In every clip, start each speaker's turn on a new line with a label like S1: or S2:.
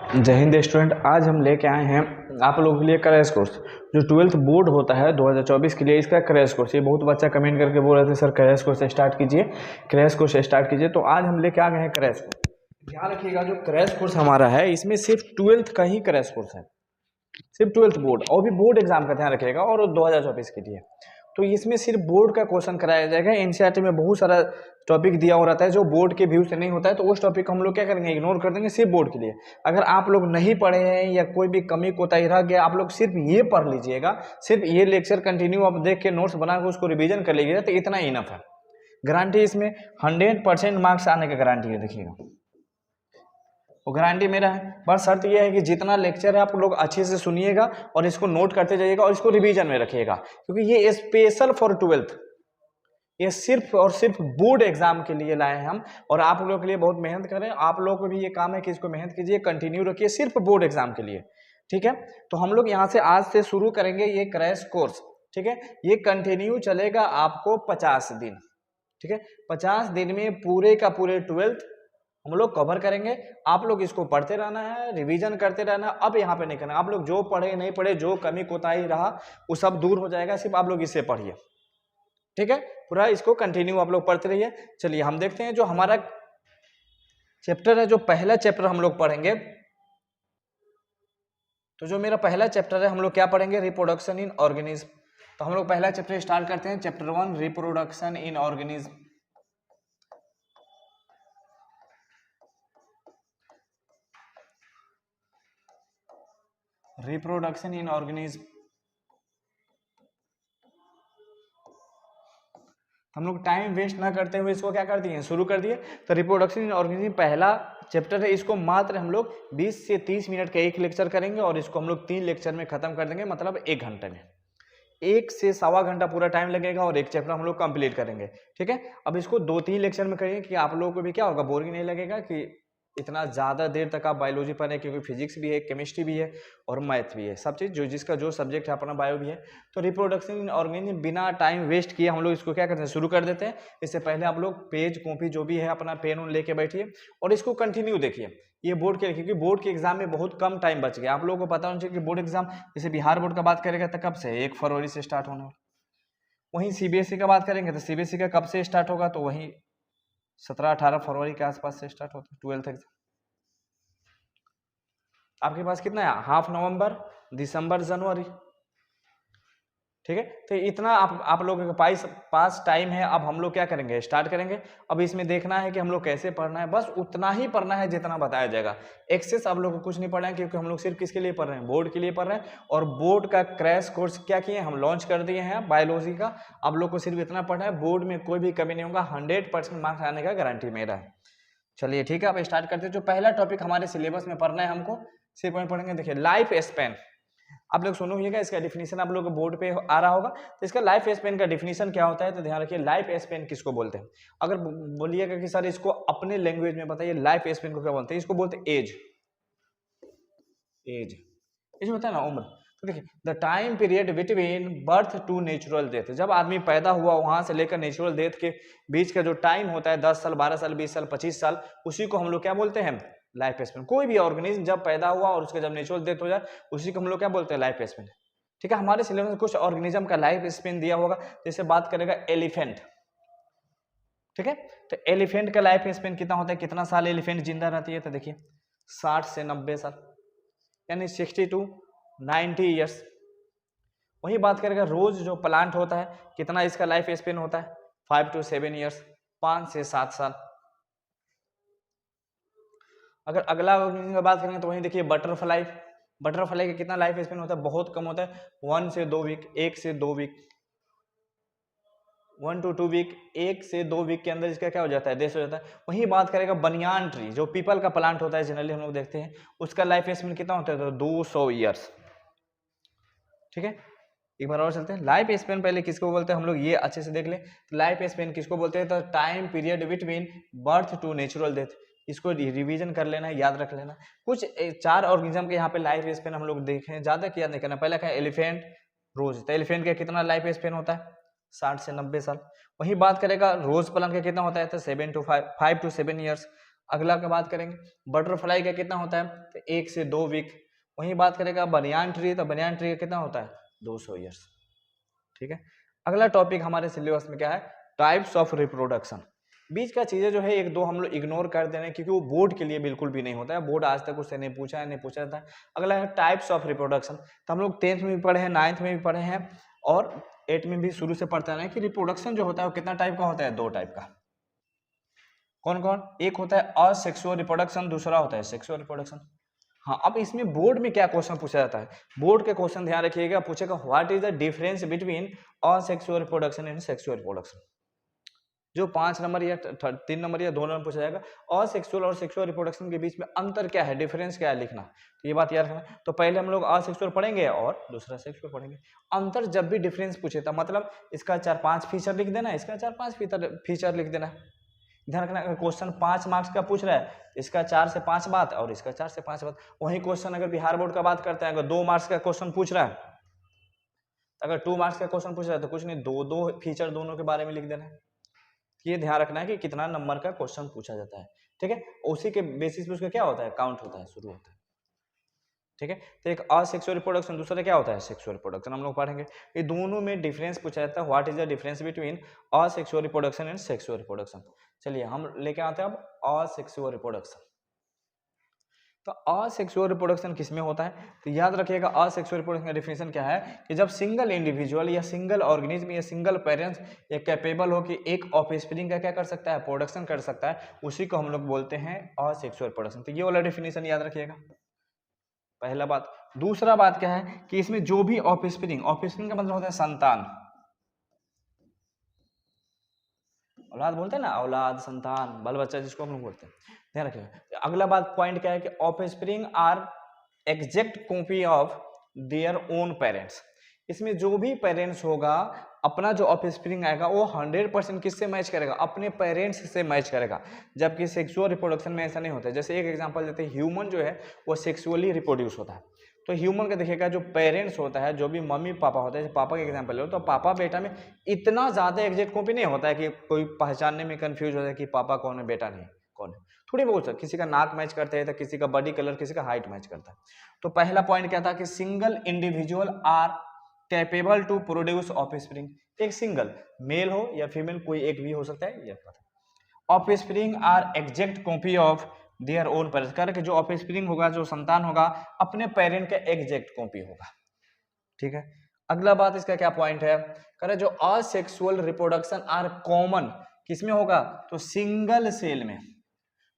S1: जय हिंद स्टूडेंट। आज हम लेके आए हैं आप लोगों के लिए क्रैश कोर्स। जो 12th बोर्ड होता है 2024 के लिए, इसका क्रैश कोर्स। ये बहुत बच्चा कमेंट करके बोल रहे थे सर क्रैश कोर्स स्टार्ट कीजिए, क्रैश कोर्स स्टार्ट कीजिए। तो आज हम लेके आ गए हैं क्रैश कोर्स। ध्यान रखिएगा, जो क्रैश कोर्स हमारा है इसमें सिर्फ 12th का ही क्रैश कोर्स है, सिर्फ 12th बोर्ड, और भी बोर्ड एग्जाम का ध्यान रखिएगा, और 2024 के लिए। तो इसमें सिर्फ बोर्ड का क्वेश्चन कराया जाएगा। एनसीईआरटी में बहुत सारा टॉपिक दिया हो रहता है जो बोर्ड के व्यू से नहीं होता है, तो उस टॉपिक को हम लोग क्या करेंगे, इग्नोर कर देंगे सिर्फ बोर्ड के लिए। अगर आप लोग नहीं पढ़े हैं या कोई भी कमी कोताही रह गया, आप लोग सिर्फ ये पढ़ लीजिएगा, सिर्फ ये लेक्चर कंटिन्यू आप देख के नोट्स बना के उसको रिविजन कर लीजिएगा, तो इतना इनफ है। गारंटी इसमें 100% मार्क्स आने का गारंटी है। देखिएगा, वो गारंटी मेरा है। बस शर्त यह है कि जितना लेक्चर है आप लोग अच्छे से सुनिएगा और इसको नोट करते जाइएगा और इसको रिवीजन में रखिएगा, क्योंकि ये स्पेशल फॉर 12th, ये सिर्फ और सिर्फ बोर्ड एग्जाम के लिए लाए हैं हम। और आप लोगों के लिए बहुत मेहनत करें, आप लोगों को भी ये काम है कि इसको मेहनत कीजिए, कंटिन्यू रखिए, सिर्फ बोर्ड एग्जाम के लिए। ठीक है, तो हम लोग यहाँ से आज से शुरू करेंगे ये क्रैश कोर्स। ठीक है, ये कंटिन्यू चलेगा आपको 50 दिन। ठीक है, 50 दिन में पूरे का पूरे 12th हम लोग कवर करेंगे। आप लोग इसको पढ़ते रहना है, रिवीजन करते रहना है। अब यहाँ पे नहीं करना, आप लोग जो पढ़े नहीं पढ़े, जो कमी कोताही रहा वो सब दूर हो जाएगा, सिर्फ आप लोग इससे पढ़िए। ठीक है, पूरा इसको कंटिन्यू आप लोग पढ़ते रहिए। चलिए हम देखते हैं जो हमारा चैप्टर है, जो पहला चैप्टर हम लोग पढ़ेंगे। तो जो मेरा पहला चैप्टर है, हम लोग क्या पढ़ेंगे, रिप्रोडक्शन इन ऑर्गेनिज्म। तो हम लोग पहला चैप्टर स्टार्ट करते हैं, chapter 1 reproduction in organism. Reproduction in organism. हम लोग टाइम वेस्ट ना करते हुए इसको क्या कर दिए, शुरू कर दिए। तो रिप्रोडक्शन इन ऑर्गेनिज्म पहला चैप्टर है, इसको मात्र हम लोग 20 से 30 मिनट का एक लेक्चर करेंगे और इसको हम लोग 3 लेक्चर में खत्म कर देंगे, मतलब 1 घंटे में। 1 से सवा घंटा पूरा टाइम लगेगा और एक चैप्टर हम लोग कंप्लीट करेंगे। ठीक है, अब इसको 2-3 लेक्चर में करेंगे कि आप लोगों को भी क्या होगा, बोरिंग नहीं लगेगा कि इतना ज़्यादा देर तक आप बायोलॉजी पढ़ें, क्योंकि फिजिक्स भी है, केमिस्ट्री भी है और मैथ भी है, सब चीज़ जो जिसका जो सब्जेक्ट है, अपना बायो भी है। तो रिप्रोडक्शन इन ऑर्गेनिज्म बिना टाइम वेस्ट किए हम लोग इसको क्या करते हैं, शुरू कर देते हैं। इससे पहले आप लोग पेज कॉपी जो भी है अपना पेन उन लेके बैठिए और इसको कंटिन्यू देखिए। ये बोर्ड के, क्योंकि बोर्ड के एग्जाम में बहुत कम टाइम बच गया। आप लोगों को पता होना चाहिए कि बोर्ड एग्जाम, जैसे बिहार बोर्ड का बात करेगा तो कब से, 1 फरवरी से स्टार्ट होने वाला। वहीं सीबीएसई का बात करेंगे तो सीबीएसई का कब से स्टार्ट होगा, तो वहीं 17-18 फरवरी के आसपास से स्टार्ट होता है 12th एग्जाम। आपके पास कितना है, हाफ नवंबर, दिसंबर, जनवरी। ठीक है, तो इतना आप लोगों के पास टाइम है। अब हम लोग क्या करेंगे, स्टार्ट करेंगे। अब इसमें देखना है कि हम लोग कैसे पढ़ना है, बस उतना ही पढ़ना है जितना बताया जाएगा। एक्सेस आप लोग को कुछ नहीं पढ़ना है, क्योंकि हम लोग सिर्फ किसके लिए पढ़ रहे हैं, बोर्ड के लिए पढ़ रहे हैं। और बोर्ड का क्रैश कोर्स क्या किए, हम लॉन्च कर दिए हैं बायोलॉजी का। आप लोग को सिर्फ इतना पढ़ना है, बोर्ड में कोई भी कमी नहीं होगा, 100% मार्क्स आने का गारंटी मेरा है। चलिए ठीक है, अब स्टार्ट करते हैं। जो पहला टॉपिक हमारे सिलेबस में पढ़ना है हमको, सिर्फ पढ़ेंगे। देखिए, लाइफ स्पेन। आप लोग सुनोगे, इसका डिफिनीशन आप लोग बोर्ड पे आ रहा होगा। तो इसका लाइफ स्पेन का डिफिनीशन क्या होता है, तो ध्यान रखिए, लाइफ स्पेन किसको बोलते हैं। अगर बोलिएगा कि सर इसको अपने लैंग्वेज में बताइए, लाइफ स्पेन को क्या बोलते हैं, इसको बोलते हैं एज। एज एज होता है ना, उम्र। तो देखिए, the time period between birth to natural death, जब आदमी पैदा हुआ वहां से लेकर नेचुरल डेथ के बीच का जो टाइम होता है, 10 साल, 12 साल, 20 साल, 25 साल, उसी को हम लोग क्या बोलते हैं, लाइफ स्पेन। कोई भी ऑर्गेनिज्म जब पैदा हुआ और उसका जब नेचुरल डेथ हो जाए, उसी को हम लोग क्या बोलते हैं, लाइफ स्पेन। ठीक है, हमारे सिलेबस में कुछ ऑर्गेनिज्म का लाइफ स्पेन दिया होगा। जैसे बात करेगा एलिफेंट। ठीक है, तो एलिफेंट का लाइफ स्पेन कितना होता है, कितना साल एलिफेंट जिंदा रहती है, तो देखिए 60 से 90 साल, यानी 60 to 90 ईयर्स। वही बात करेगा रोज जो प्लांट होता है, कितना इसका लाइफ स्पेन होता है, 5 to 7 ईयर्स, 5 से 7 साल। अगर अगला बात करेंगे तो वही देखिए बटरफ्लाई। बटरफ्लाई का कितना लाइफ स्पेन होता है, बहुत कम होता है, 1 से 2 वीक, 1 से 2 वीक, 1 to 2 वीक, 1 से 2 वीक के अंदर इसका क्या हो जाता है, देश हो जाता है। वही बात करेगा बनियान ट्री, जो पीपल का प्लांट होता है, जनरली हम लोग देखते हैं, उसका लाइफ स्पेन कितना होता है, तो 200 ईयर्स। ठीक है, एक बार और चलते हैं। लाइफ स्पेन पहले किसको बोलते हैं, हम लोग ये अच्छे से देख लें। तो लाइफ स्पेन किसको बोलते हैं, तो time period between birth to natural death. इसको रिवीजन कर लेना है, याद रख लेना। कुछ 4 ऑर्गेनिज्म के यहाँ पे लाइफ स्पेन हम लोग देखें, ज्यादा याद नहीं करना। पहला क्या है, एलिफेंट, रोज। तो एलिफेंट का कितना लाइफ स्पेन होता है, 60 से 90 साल। वही बात करेगा रोज प्लांट का कितना होता है, तो 5 to 7 ईयर्स। अगला का बात करेंगे, बटरफ्लाई का कितना होता है, तो 1 से 2 वीक। वहीं बात करेगा बनियान ट्री, तो बनियान ट्री का कितना होता है, 200 ईयर्स। ठीक है, अगला टॉपिक हमारे सिलेबस में क्या है, टाइप्स ऑफ रिप्रोडक्शन। बीच का चीजें जो है एक दो हम लोग इग्नोर कर देने, क्योंकि वो बोर्ड के लिए बिल्कुल भी नहीं होता है, बोर्ड आज तक उससे नहीं पूछा जाता है। अगला है टाइप्स ऑफ रिप्रोडक्शन, तो हम लोग 10th में भी पढ़े हैं, 9th में भी पढ़े हैं, और 8th में भी शुरू से पढ़ते हैं कि रिप्रोडक्शन जो होता है वो कितना टाइप का होता है, 2 टाइप का। कौन कौन, एक होता है असेक्सुअल रिप्रोडक्शन, दूसरा होता है सेक्सुअल रिप्रोडक्शन। हाँ, अब इसमें बोर्ड में क्या क्वेश्चन पूछा जाता है, बोर्ड के क्वेश्चन ध्यान रखिएगा, पूछेगा what is the difference between asexual reproduction and sexual reproduction. जो 5 नंबर या 3 नंबर या 2 नंबर पूछा जाएगा, असेक्सुअल और सेक्सुअल रिप्रोडक्शन के बीच में अंतर क्या है, डिफरेंस क्या है, लिखना। तो ये बात याद रखना। तो पहले हम लोग असेक्सुअल पढ़ेंगे और दूसरा सेक्सुअल पढ़ेंगे। अंतर जब भी डिफरेंस पूछे तो मतलब इसका 4-5 फीचर लिख देना, इसका 4-5 फीचर लिख देना। ध्यान रखना, अगर क्वेश्चन 5 मार्क्स का पूछ रहा है, इसका 4 से 5 बात और इसका 4 से 5 बात। वही क्वेश्चन अगर बिहार बोर्ड का बात करते हैं, अगर 2 मार्क्स का क्वेश्चन पूछ रहा है, अगर 2 मार्क्स का क्वेश्चन पूछ रहा है तो कुछ नहीं, 2 फीचर दोनों के बारे में लिख देना है। ये ध्यान रखना है कि कितना नंबर का क्वेश्चन पूछा जाता है। ठीक है, उसी के बेसिस पे उसका क्या होता है, काउंट होता है, शुरू होता है। ठीक है, तो एक असेक्सुअल रिप्रोडक्शन, दूसरा क्या होता है, सेक्सुअल रिप्रोडक्शन। हम लोग पढ़ेंगे ये दोनों में डिफरेंस पूछा जाता है, what is the difference between asexual reproduction and sexual reproduction. चलिए हम लेके आते हैं अब असेक्सुअल रिप्रोडक्शन। तो असेक्सुअल रिप्रोडक्शन किसमें होता है, तो याद रखिएगा असेक्सुअल रिप्रोडक्शन का डिफिनेशन क्या है, कि जब सिंगल इंडिविजुअल या सिंगल ऑर्गेनिज्म या सिंगल पेरेंट्स ये कैपेबल हो कि एक ऑफस्प्रिंग का क्या कर सकता है, प्रोडक्शन कर सकता है, उसी को हम लोग बोलते हैं असेक्सुअल रिप्रोडक्शन। तो ये वाला डिफिनेशन याद रखिएगा, पहला बात। दूसरा बात क्या है कि इसमें जो भी ऑफस्प्रिंग का मतलब होता है संतान, औलाद बोलते हैं ना, औलाद, संतान, बाल बच्चा जिसको हम लोग बोलते हैं, ध्यान रखिएगा। अगला बात पॉइंट क्या है कि offspring are exact copy of their own parents. इसमें जो भी पेरेंट्स होगा, अपना जो ऑफस्प्रिंग आएगा वो 100% किससे मैच करेगा, अपने पेरेंट्स से मैच करेगा। जबकि सेक्सुअल रिप्रोडक्शन में ऐसा नहीं होता है। जैसे एक एग्जांपल देते हैं, ह्यूमन जो है वो सेक्सुअली रिप्रोड्यूस होता है, तो ह्यूमन का देखिएगा जो पेरेंट्स होता है, जो भी मम्मी पापा होता है, पापा का एग्जांपल लो, तो पापा बेटा में इतना ज़्यादा एग्जैक्ट कॉपी नहीं होता है कि कोई पहचानने में कंफ्यूज होता है कि पापा कौन है बेटा नहीं कौन है। थोड़ी बहुत किसी का नाक मैच करते हैं, तो किसी का बॉडी कलर, किसी का हाइट मैच करता है। तो पहला पॉइंट क्या था कि single individual are capable to produce offspring. एक सिंगल मेल हो या फीमेल, कोई एक भी हो सकता है, ये पता। Offspring are exact copy of their own parents, कर के जो ऑफस्प्रिंग होगा, जो संतान होगा, अपने पेरेंट का एग्जैक्ट कॉपी होगा। ठीक है, अगला बात इसका क्या पॉइंट है, करे जो असेक्सुअल रिप्रोडक्शन आर कॉमन किसमें होगा, तो सिंगल सेल में।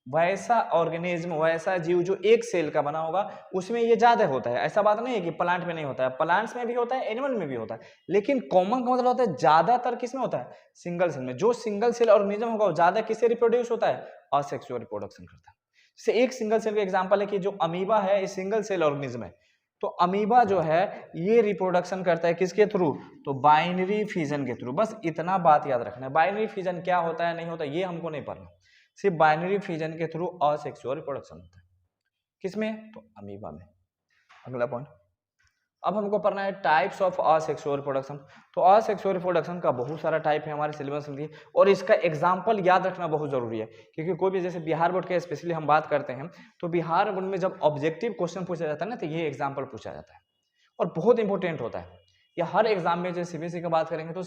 S1: वैसा ऑर्गेनिज्म, वैसा जीव जो एक सेल का बना होगा, उसमें ये ज्यादा होता है। ऐसा बात नहीं है कि प्लांट में नहीं होता है, प्लांट्स में भी होता है, एनिमल में भी होता है, लेकिन कॉमन का मतलब होता है ज्यादातर किसमें होता है, सिंगल सेल में। जो सिंगल सेल ऑर्गेनिज्म होगा वो ज्यादा किससे रिप्रोड्यूस होता है, असेक्सुअल रिप्रोडक्शन करता है। जैसे एक सिंगल सेल का एग्जांपल है कि जो अमीबा है, ये सिंगल सेल ऑर्गेनिज्म है, तो अमीबा जो है ये रिप्रोडक्शन करता है किसके थ्रू, तो बाइनरी फिजन के थ्रू। बस इतना बात याद रखना है, बाइनरी फिजन क्या होता है नहीं होता ये हमको नहीं पढ़ना, सिर्फ बाइनरी फिजन के थ्रू असेक्सुअल रिप्रोडक्शन होता है। किसमें, तो अमीबा में। अगला पॉइंट, अब हमको पढ़ना है टाइप्स ऑफ असेक्सुअल रिप्रोडक्शन। तो असेक्सुअल रिप्रोडक्शन का बहुत सारा टाइप है हमारे सिलेबस में, और इसका एग्जाम्पल याद रखना बहुत जरूरी है, क्योंकि कोई भी जैसे बिहार बोर्ड के स्पेशली हम बात करते हैं, तो बिहार बोर्ड में जब ऑब्जेक्टिव क्वेश्चन पूछा जाता है ना, तो ये एग्जाम्पल पूछा जाता है और बहुत इंपॉर्टेंट होता है। या हर एग्जाम में जैसे सीबीएसई का बात करेंगे तो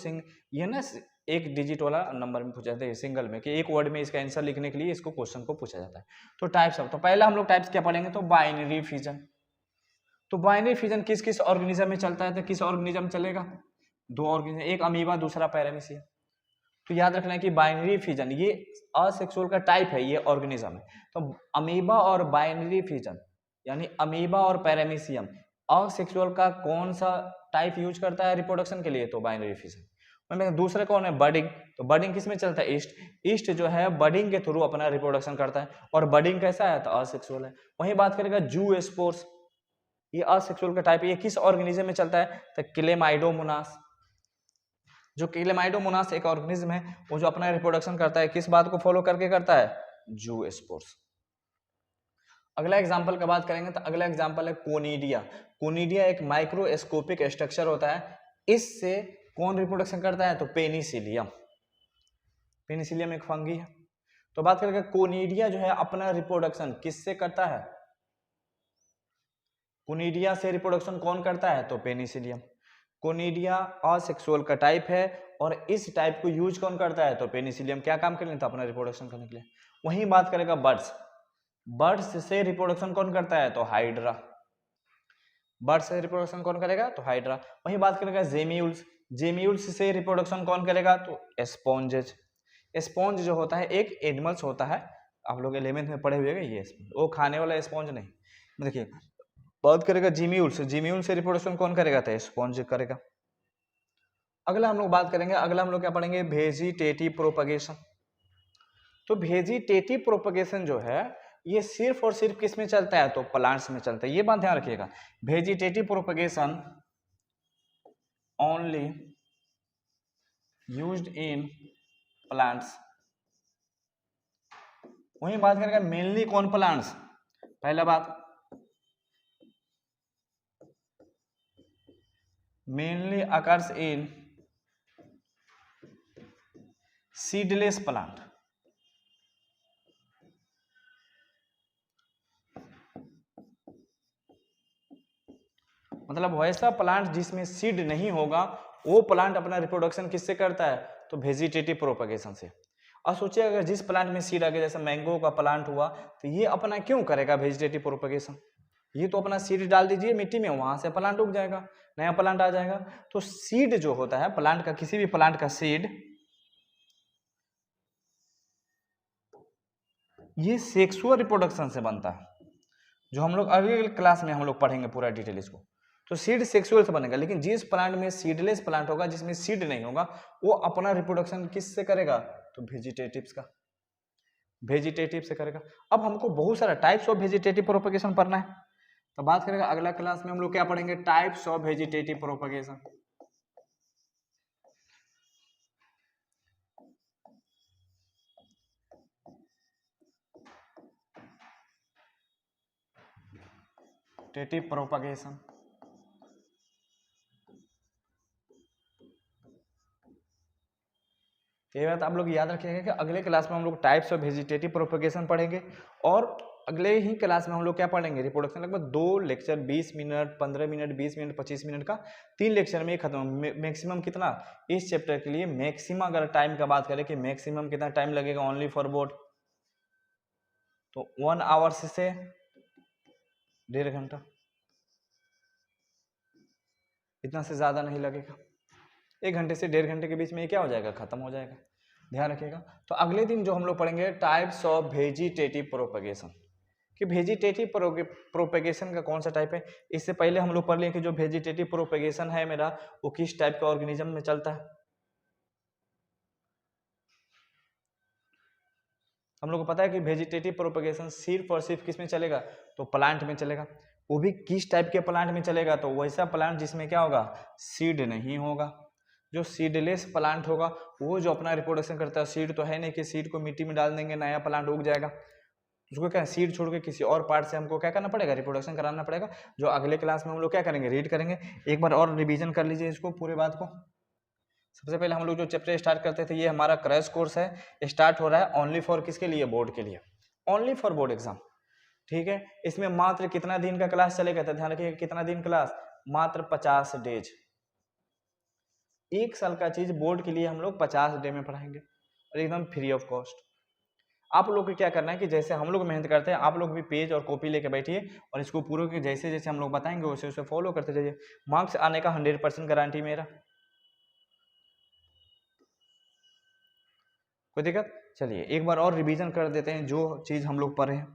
S1: ये ना एक डिजिट वाला नंबर में पूछा जाता है, सिंगल में, कि एक वर्ड में इसका आंसर लिखने के लिए इसको क्वेश्चन को पूछा जाता है। तो टाइप्स ऑफ, तो पहला हम लोग टाइप्स क्या पढ़ेंगे, तो बाइनरी फिजन। तो बाइनरी फिजन किस किस ऑर्गेनिज्म में चलता है, तो किस ऑर्गेनिज्म में चलेगा, 2 ऑर्गेनिज्म, एक अमीबा दूसरा पैरामीशियम। तो याद रखना है कि बाइनरी फिजन ये असेक्सुअल का टाइप है, ये ऑर्गेनिज्म है। तो अमीबा और बाइनरी फिजन यानी अमीबा और पैरामीशियम, असेक्सुअल का कौन सा टाइप यूज करता है रिप्रोडक्शन के लिए, तो बाइनरी फिजन। दूसरा कौन है, बडिंग। तो बडिंग किस में चलता है, ईस्ट। ईस्ट जो है बडिंग के थ्रू अपना रिप्रोडक्शन करता है, और बडिंग कैसा है, तो असेक्सुअल है। वहीं बात करेगा जू स्पोर्स, ये असेक्सुअल का टाइप है, ये किस ऑर्गेनिज्म में चलता है, तो क्लेमाइडोमोनास। जो क्लेमाइडोमोनास एक ऑर्गेनिज्म है, वो जो अपना रिप्रोडक्शन करता है, किस बात को फॉलो करके करता है, जू स्पोर्स। अगला एग्जाम्पल का बात करेंगे, तो अगला एग्जाम्पल है कोनिडिया। कोनिडिया एक माइक्रोस्कोपिक स्ट्रक्चर होता है, इससे कौन रिप्रोडक्शन करता है, तो पेनिसिलियम। पेनिसिलियम एक फंगी है। तो बात करेंगे कोनिडिया जो है अपना रिप्रोडक्शन किससे करता है, कोनिडिया से रिप्रोडक्शन कौन करता है, तो पेनिसिलियम। कोनिडिया असेक्सुअल का टाइप है और इस टाइप को यूज कौन करता है, तो पेनिसिलियम। क्या काम करने, तो अपना रिप्रोडक्शन करने के लिए। वहीं बात करेगा बर्ड्स, बर्ड्स से रिप्रोडक्शन कौन करता है, तो हाइड्रा। बर्ड से रिप्रोडक्शन कौन करेगा, तो हाइड्रा। वहीं बात करेगा जेम्यूल्स, जेम्यूल्स से रिप्रोडक्शन कौन करेगा, तो स्पॉन्जेज। स्पॉन्ज जो होता है एक एनिमल्स होता है, आप लोग 11th में पढ़े हुए ये वो खाने वाला स्पॉन्ज नहीं। देखिए बात करेगा जीम्यूल्स, जीम्यूल से रिप्रोडक्शन कौन करेगा, तो स्पॉन्ज करेगा। अगला हम लोग बात करेंगे, अगला हम लोग क्या पढ़ेंगे, वेजिटेटिव प्रोपगेशन। तो वेजिटेटिव प्रोपगेशन जो है ये सिर्फ और सिर्फ किस में चलता है, तो प्लांट्स में चलता है। ये बात ध्यान रखिएगा, vegetative propagation only used in plants. वहीं बात करेगा मेनली कौन प्लांट्स, पहला बात mainly occurs in seedless plant. मतलब वैसा प्लांट जिसमें सीड नहीं होगा वो प्लांट अपना रिप्रोडक्शन किससे करता है, तो वेजिटेटिव प्रोपगेशन से। और सोचिए अगर जिस प्लांट में सीड आ गया, जैसे मैंगो का प्लांट हुआ, तो ये अपना क्यों करेगा वेजिटेटिव प्रोपगेशन, ये तो अपना सीड डाल दीजिए मिट्टी में, वहां से प्लांट उग जाएगा, नया प्लांट आ जाएगा। तो सीड जो होता है प्लांट का, किसी भी प्लांट का सीड, ये सेक्सुअल रिप्रोडक्शन से बनता है, जो हम लोग अगले क्लास में हम लोग पढ़ेंगे पूरा डिटेल इसको। तो सीड सेक्सुअल से बनेगा, लेकिन जिस प्लांट में सीडलेस प्लांट होगा, जिसमें सीड नहीं होगा, वो अपना रिप्रोडक्शन किससे करेगा, तो वेजिटेटिव्स का, वेजिटेटिव से करेगा। अब हमको बहुत सारा टाइप्स ऑफ वेजिटेटिव प्रोपगेशन पढ़ना है, तो बात करेगा अगला क्लास में हम लोग क्या पढ़ेंगे, types of vegetative propagation. Vegetative propagation, ये बात आप लोग याद रखिएगा कि अगले क्लास में हम लोग टाइप्स ऑफ वेजिटेटिव प्रोपगेशन पढ़ेंगे, और अगले ही क्लास में हम लोग क्या पढ़ेंगे, रिप्रोडक्शन। लगभग 2 lecture 20 minute, 15 minute, 20 minute, 25 minute का 3 लेक्चर में खत्म। मैक्सिमम कितना इस चैप्टर के लिए, मैक्सिमम अगर टाइम का बात करें कि मैक्सिमम कितना टाइम लगेगा ओनली फॉर बोर्ड, तो 1 आवर से 1.5 घंटा, इतना से ज्यादा नहीं लगेगा। 1 घंटे से 1.5 घंटे के बीच में ये क्या हो जाएगा, खत्म हो जाएगा, ध्यान रखिएगा। तो अगले दिन जो हम लोग पढ़ेंगे टाइप्स ऑफ वेजिटेटिव प्रोपगेशन, कि वेजिटेटिव प्रोपगेशन का कौन सा टाइप है। इससे पहले हम लोग पढ़ लिए कि जो वेजिटेटिव प्रोपगेशन है मेरा, वो किस टाइप का ऑर्गेनिज्म में चलता है। हम लोग को पता है कि वेजिटेटिव प्रोपगेशन सिर्फ और सिर्फ किस में चलेगा, तो प्लांट में चलेगा। वो भी किस टाइप के प्लांट में चलेगा, तो वैसा प्लांट जिसमें क्या होगा, सीड नहीं होगा। जो सीडलेस प्लांट होगा वो जो अपना रिप्रोडक्शन करता है, सीड तो है नहीं कि सीड को मिट्टी में डाल देंगे नया प्लांट उग जाएगा, उसको क्या सीड छोड़ के किसी और पार्ट से हमको क्या करना पड़ेगा, रिप्रोडक्शन कराना पड़ेगा। जो अगले क्लास में हम लोग क्या करेंगे, रीड करेंगे। एक बार और रिवीजन कर लीजिए इसको पूरे बात को। सबसे पहले हम लोग जो चैप्टर स्टार्ट करते थे, ये हमारा क्रैश कोर्स है, स्टार्ट हो रहा है ओनली फॉर किसके लिए, बोर्ड के लिए, ओनली फॉर बोर्ड एग्जाम। ठीक है, इसमें मात्र कितना दिन का क्लास चलेगा, तो ध्यान रखिए कितना दिन क्लास, मात्र 50 डेज। 1 साल का चीज बोर्ड के लिए हम लोग 50 डे में पढ़ाएंगे, और एकदम फ्री ऑफ कॉस्ट। आप लोग को क्या करना है कि जैसे हम लोग मेहनत करते हैं, आप लोग भी पेज और कॉपी लेके बैठिए और इसको पूरे के जैसे जैसे हम लोग बताएंगे वैसे वैसे फॉलो करते जाइए। मार्क्स आने का 100% गारंटी मेरा, कोई दिक्कत। चलिए एक बार और रिवीजन कर देते हैं जो चीज हम लोग पढ़े हैं।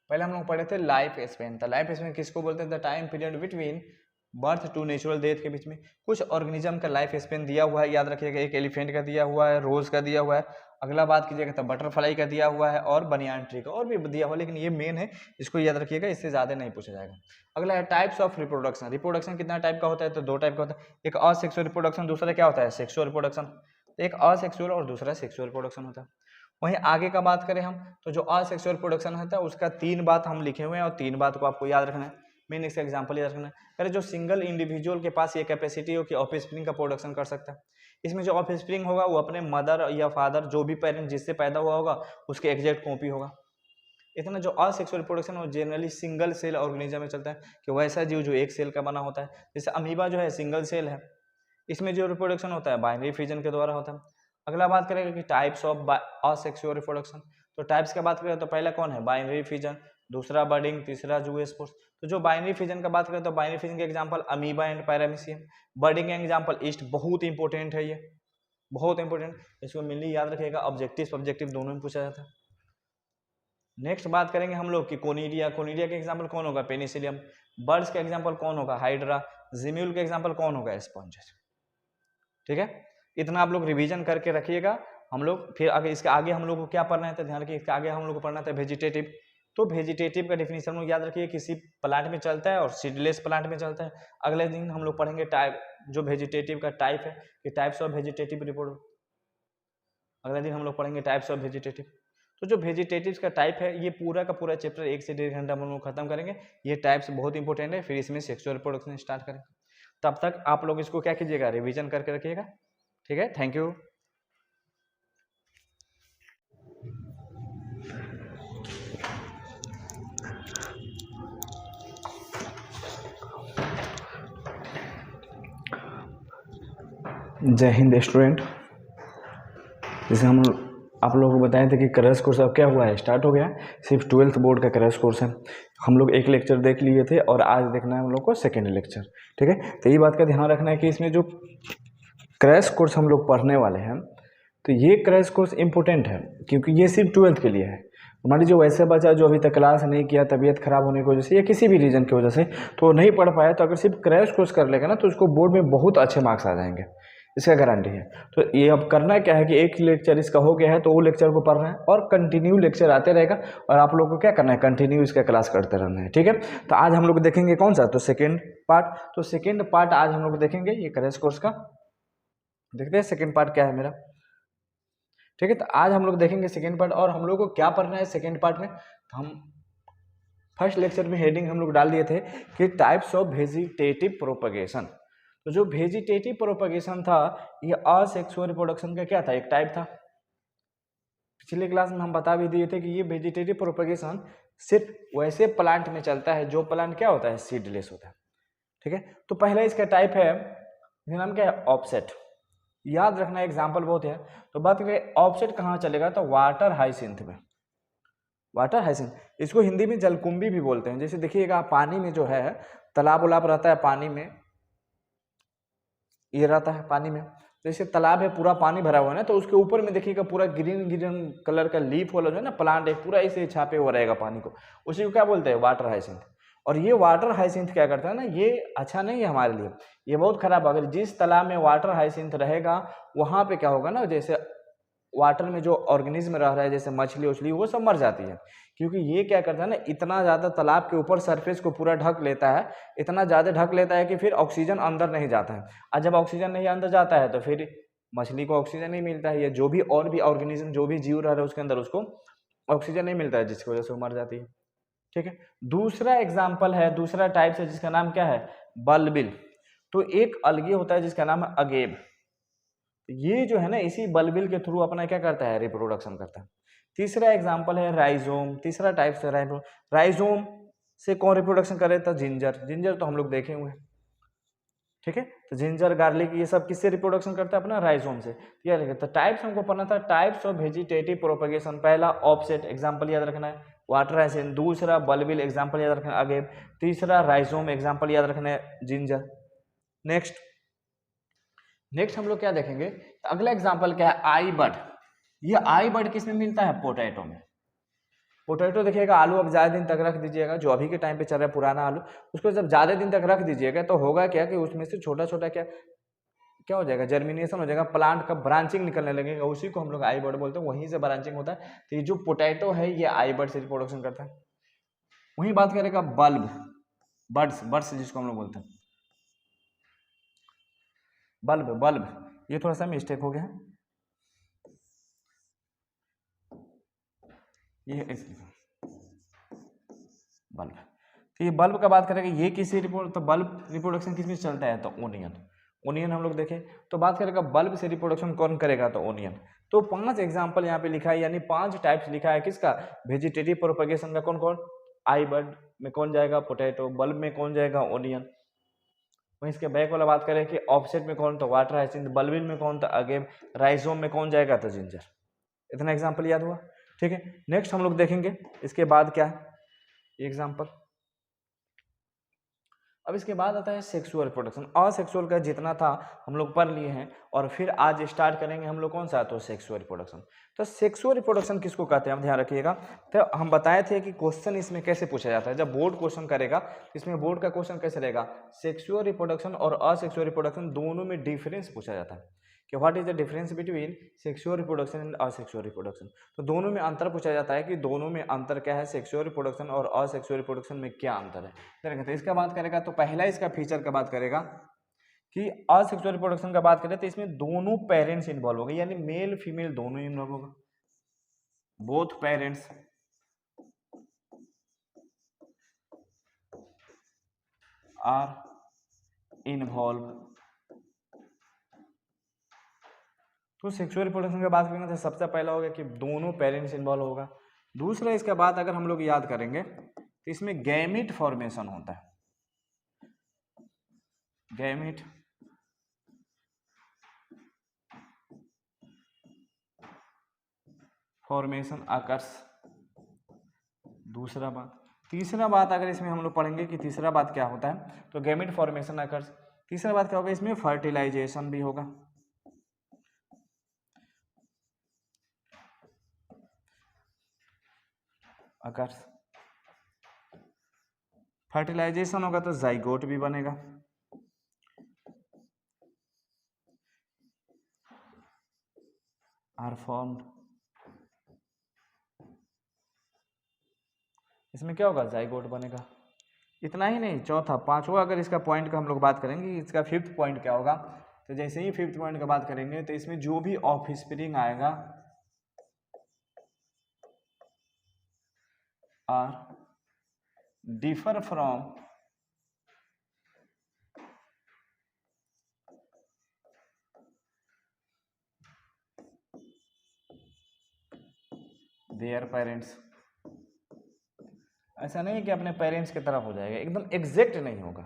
S1: पहले हम लोग पढ़े थे लाइफ स्पेन। तो लाइफ स्पेन किसको बोलते हैं, the time period between birth to natural death के बीच में कुछ ऑर्गेनिज्म का लाइफ स्पेन दिया हुआ है, याद रखिएगा। एक एलिफेंट का दिया हुआ है, रोज का दिया हुआ है, अगला बात कीजिएगा तो बटरफ्लाई का दिया हुआ है, और बनियान ट्री का और भी दिया हुआ है, लेकिन ये मेन है, इसको याद रखिएगा, इससे ज्यादा नहीं पूछा जाएगा। अगला है टाइप्स ऑफ रिप्रोडक्शन। रिप्रोडक्शन कितना टाइप का होता है, तो 2 टाइप का होता है, एक असेक्सुअल रिप्रोडक्शन, दूसरा क्या होता है, सेक्सुअल रिप्रोडक्शन। एक असेक्सुअल और दूसरा सेक्सुअल रिप्रोडक्शन होता है। वहीं आगे का बात करें हम, तो जो असेक्सुअल रिप्रोडक्शन होता है उसका 3 बात हम लिखे हुए हैं, और 3 बात को आपको याद रखना है। मेन इसका एग्जांपल याद रखना है। पहले जो सिंगल इंडिविजुअल के पास ये कैपेसिटी हो कि ऑफस्प्रिंग का प्रोडक्शन कर सकता है, इसमें जो ऑफ स्प्रिंग होगा वो अपने मदर या फादर जो भी पेरेंट जिससे पैदा हुआ होगा उसके एग्जैक्ट कॉपी होगा। इतना जो असेक्सुअल रिप्रोडक्शन है वो जनरली सिंगल सेल ऑर्गेनिज्म में चलता है कि वैसा जीव जो एक सेल का बना होता है। जैसे अमीबा जो है सिंगल सेल है, इसमें जो रिप्रोडक्शन होता है बाइनरी फिजन के द्वारा होता है। अगला बात करेंगे कि टाइप्स ऑफ असेक्सुअल रिप्रोडक्शन। तो टाइप्स की बात करें तो पहला कौन है, बाइनरी फिजन, दूसरा बर्डिंग, तीसरा जूस्पोर्स। तो जो बाइनरी फिजन का बात करें तो बाइनरी फिजन के example amoeba and paramecium. Budding example yeast, बहुत इंपॉर्टेंट है ये, बहुत इंपॉर्टेंट, इसको मेनली याद रखिएगा, ऑब्जेक्टिव सब्जेक्टिव दोनों में पूछा जाता है। नेक्स्ट बात करेंगे हम लोग कि कोनिडिया। कोनिडिया के एग्जांपल कौन होगा, पेनिसिलियम। बर्ड्स के एग्जांपल कौन होगा, हाइड्रा। जिम्यूल के एग्जांपल कौन होगा, स्पॉन्जेस। ठीक है, इतना आप लोग रिवीजन करके रखिएगा। हम लोग फिर आगे इसके आगे हम लोग को क्या पढ़ना है, तो ध्यान रखिए इसके आगे हम लोग को पढ़ना था वेजिटेटिव। तो वेजिटेटिव का डेफिनेशन लोग याद रखिए, किसी प्लांट में चलता है और सीडलेस प्लांट में चलता है। अगले दिन हम लोग पढ़ेंगे टाइप, जो वेजिटेटिव का टाइप है कि टाइप्स ऑफ वेजिटेटिव रिपोर्ट। अगले दिन हम लोग पढ़ेंगे टाइप्स ऑफ वेजिटेटिव। तो जो वेजिटेटिव्स का टाइप है ये पूरा का पूरा चैप्टर 1 से 1.5 घंटा हम लोग खत्म करेंगे। ये टाइप्स बहुत इंपॉर्टेंट है, फिर इसमें सेक्सुअल रिप्रोडक्शन स्टार्ट करें। तब तक आप लोग इसको क्या कीजिएगा, रिवीजन करके रखिएगा। ठीक है, थैंक यू। जय हिंद स्टूडेंट। जैसे हम आप लोगों को बताए थे कि क्रैश कोर्स अब क्या हुआ है, स्टार्ट हो गया है। सिर्फ 12th बोर्ड का क्रैश कोर्स है। हम लोग एक लेक्चर देख लिए थे और आज देखना है हम लोग को सेकेंड लेक्चर। ठीक है, तो ये बात का ध्यान रखना है कि इसमें जो क्रैश कोर्स हम लोग पढ़ने वाले हैं तो ये क्रैश कोर्स इंपॉर्टेंट है क्योंकि ये सिर्फ 12th के लिए है। मान लीजिए वैसे बच्चा जो अभी तक क्लास नहीं किया, तबीयत खराब होने की वजह से या किसी भी रीज़न की वजह से तो नहीं पढ़ पाया, तो अगर सिर्फ क्रैश कोर्स कर लेगा ना तो उसको बोर्ड में बहुत अच्छे मार्क्स आ जाएंगे, इसका गारंटी है। तो ये अब करना क्या है कि एक लेक्चर इसका हो गया है तो वो लेक्चर को पढ़ना है और कंटिन्यू लेक्चर आते रहेगा और आप लोग को क्या करना है, कंटिन्यू इसका क्लास करते रहना है। ठीक है, तो आज हम लोग देखेंगे कौन सा, तो सेकेंड पार्ट। तो सेकेंड पार्ट आज हम लोग देखेंगे ये क्रैश कोर्स का। देखते हैं सेकेंड पार्ट क्या है मेरा। ठीक है, तो आज हम लोग देखेंगे सेकेंड पार्ट और हम लोग को क्या पढ़ना है सेकेंड पार्ट में। तो हम फर्स्ट लेक्चर में हेडिंग हम लोग डाल दिए थे कि टाइप्स ऑफ वेजिटेटिव प्रोपगेशन। तो जो वेजिटेटिव प्रोपगेशन था ये असेक्सुअल रिप्रोडक्शन का क्या था, एक टाइप था। पिछले क्लास में हम बता भी दिए थे कि ये वेजिटेटिव प्रोपगेशन सिर्फ वैसे प्लांट में चलता है जो प्लांट क्या होता है, सीडलेस होता है। ठीक है, तो पहला इसका टाइप है, नाम क्या है, ऑफसेट। याद रखना एग्जाम्पल बहुत है। तो बात करें ऑफसेट कहाँ चलेगा, तो वाटर हाइसिंथ में। वाटर हाइसिंथ, इसको हिंदी में जलकुंभी भी बोलते हैं। जैसे देखिएगा पानी में जो है, तालाब उलाब रहता है पानी में, ये रहता है पानी में, जैसे तालाब है पूरा पानी भरा हुआ है ना, तो उसके ऊपर में देखिएगा पूरा ग्रीन ग्रीन कलर का लीफ वाला जो है ना प्लांट है, पूरा ऐसे छापे हुआ रहेगा पानी को, उसी को क्या बोलते हैं, वाटर हाइसिंथ। और ये वाटर हाइसिंथ क्या करता है ना, ये अच्छा नहीं है हमारे लिए, ये बहुत खराब। अगर जिस तालाब में वाटर हाइसिंथ रहेगा वहाँ पे क्या होगा ना, जैसे वाटर में जो ऑर्गेनिज्म रह रहा है जैसे मछली उछली वो सब मर जाती है, क्योंकि ये क्या करता है ना, इतना ज़्यादा तालाब के ऊपर सरफेस को पूरा ढक लेता है, इतना ज़्यादा ढक लेता है कि फिर ऑक्सीजन अंदर नहीं जाता है। और जब ऑक्सीजन नहीं अंदर जाता है तो फिर मछली को ऑक्सीजन नहीं मिलता है, या जो भी और भी ऑर्गेनिज्म जो भी जीव रह रहा है उसके अंदर उसको ऑक्सीजन नहीं मिलता है, जिसकी वजह से वो मर जाती है। ठीक है, दूसरा एग्जाम्पल है, दूसरा टाइप है जिसका नाम क्या है, बल्बिल। तो एक अलगे होता है जिसका नाम है अगेब। ये जो है ना इसी बल्बिल के थ्रू अपना क्या करता है, रिप्रोडक्शन करता है। तीसरा एग्जांपल है राइजोम। तीसरा टाइप से राइजोम से कौन रिप्रोडक्शन करे, तो जिंजर। जिंजर तो हम लोग देखे हुए हैं। ठीक है, तो जिंजर गार्लिक ये सब किससे रिप्रोडक्शन करता है, अपना राइजोम से। याद रखिए, तो टाइप्स हमको पढ़ना था, टाइप्स ऑफ वेजिटेटिव प्रोपगेशन। पहला ऑफसेट, एग्जांपल याद रखना है, वाटर हाइसिंथ। दूसरा बल्बिल, एग्जांपल याद रखना है, अगेब। तीसरा राइजोम, एग्जांपल याद रखना है, जिंजर। नेक्स्ट हम लोग क्या देखेंगे, अगला एग्जांपल क्या है, आई बड। ये आई बड किस में मिलता है, पोटैटो में। पोटैटो देखिएगा, आलू अब ज़्यादा दिन तक रख दीजिएगा, जो अभी के टाइम पे चल रहा है पुराना आलू, उसको जब ज़्यादा दिन तक रख दीजिएगा तो होगा क्या कि उसमें से छोटा छोटा क्या क्या हो जाएगा, जर्मिनेशन हो जाएगा, प्लांट का ब्रांचिंग निकलने लगेगा, उसी को हम लोग आई बड बोलते हैं, वहीं से ब्रांचिंग होता है। तो ये जो पोटैटो है ये आई बड से रिप्रोडक्शन करता है। वहीं बात करेगा बल्ब, बर्ड्स, बर्ड्स जिसको हम लोग बोलते हैं, बल्ब, बल्ब ये थोड़ा सा मिस्टेक हो गया है, ये बल्ब। तो ये बल्ब का बात करेंगे, ये किसी तो बल्ब रिप्रोडक्शन किस में चलता है, तो ओनियन। ओनियन हम लोग देखें तो बात करेगा बल्ब से रिप्रोडक्शन कौन करेगा, तो ओनियन। तो 5 एग्जाम्पल यहाँ पे लिखा है, यानी 5 टाइप्स लिखा है किसका, वेजिटेटिव प्रोपगेशन का। कौन कौन, आई बर्ड में कौन जाएगा, पोटैटो। बल्ब में कौन जाएगा, ओनियन। वहीं इसके बैक वाला बात करें कि ऑफसेट में कौन, तो वाटर हाइसिंथ। बल्बिन में कौन, तो अगेव। राइजोम में कौन जाएगा, तो जिंजर। इतना एग्जाम्पल याद हुआ, ठीक है। नेक्स्ट हम लोग देखेंगे इसके बाद क्या है एग्जाम्पल। अब इसके बाद आता है सेक्सुअल रिप्रोडक्शन। असेक्सुअल का जितना था हम लोग पढ़ लिए हैं, और फिर आज स्टार्ट करेंगे हम लोग कौन सा, तो सेक्सुअल रिप्रोडक्शन। तो सेक्सुअल रिप्रोडक्शन किसको कहते हैं, हम ध्यान रखिएगा। तो हम बताए थे कि क्वेश्चन इसमें कैसे पूछा जाता है, जब बोर्ड क्वेश्चन करेगा इसमें बोर्ड का क्वेश्चन कैसे रहेगा, सेक्सुअल रिप्रोडक्शन और असेक्सुअल रिप्रोडक्शन दोनों में डिफरेंस पूछा जाता है कि what is the difference between sexual reproduction and asexual reproduction. तो दोनों में अंतर पूछा जाता है कि दोनों में अंतर क्या है, सेक्सुअल रिप्रोडक्शन और असेक्सुअल रिप्रोडक्शन में क्या अंतर है। तो इसका बात करेगा तो पहला इसका फीचर का बात करेगा कि असेक्सुअल रिप्रोडक्शन का बात करें तो इसमें दोनों पेरेंट्स इन्वॉल्व होंगे, यानी मेल फीमेल दोनों इन्वॉल्व होगा, बोथ पेरेंट्स आर इन्वॉल्व। तो सेक्सुअल रिप्रोडक्शन की बात करेंगे तो सबसे पहला होगा कि दोनों पेरेंट्स इन्वॉल्व होगा। दूसरा इसके बाद अगर हम लोग याद करेंगे तो इसमें गैमिट फॉर्मेशन होता है, गैमिट फॉर्मेशन अकर्स। दूसरा बात, तीसरा बात अगर इसमें हम लोग पढ़ेंगे कि तीसरा बात क्या होता है, तो गैमिट फॉर्मेशन अकर्स। तीसरा बात क्या होगा, इसमें फर्टिलाइजेशन भी होगा, अकर्स। फर्टिलाइजेशन होगा तो जाइगोट भी बनेगा, आर फॉर्म्ड। इसमें क्या होगा, जाइगोट बनेगा। इतना ही नहीं, चौथा पांचवा अगर इसका पॉइंट का हम लोग बात करेंगे, इसका फिफ्थ पॉइंट क्या होगा, तो जैसे ही फिफ्थ पॉइंट का बात करेंगे तो इसमें जो भी ऑफस्प्रिंग आएगा are differ from their parents. ऐसा नहीं है कि अपने पेरेंट्स की तरफ हो जाएगा, एकदम एग्जैक्ट नहीं होगा,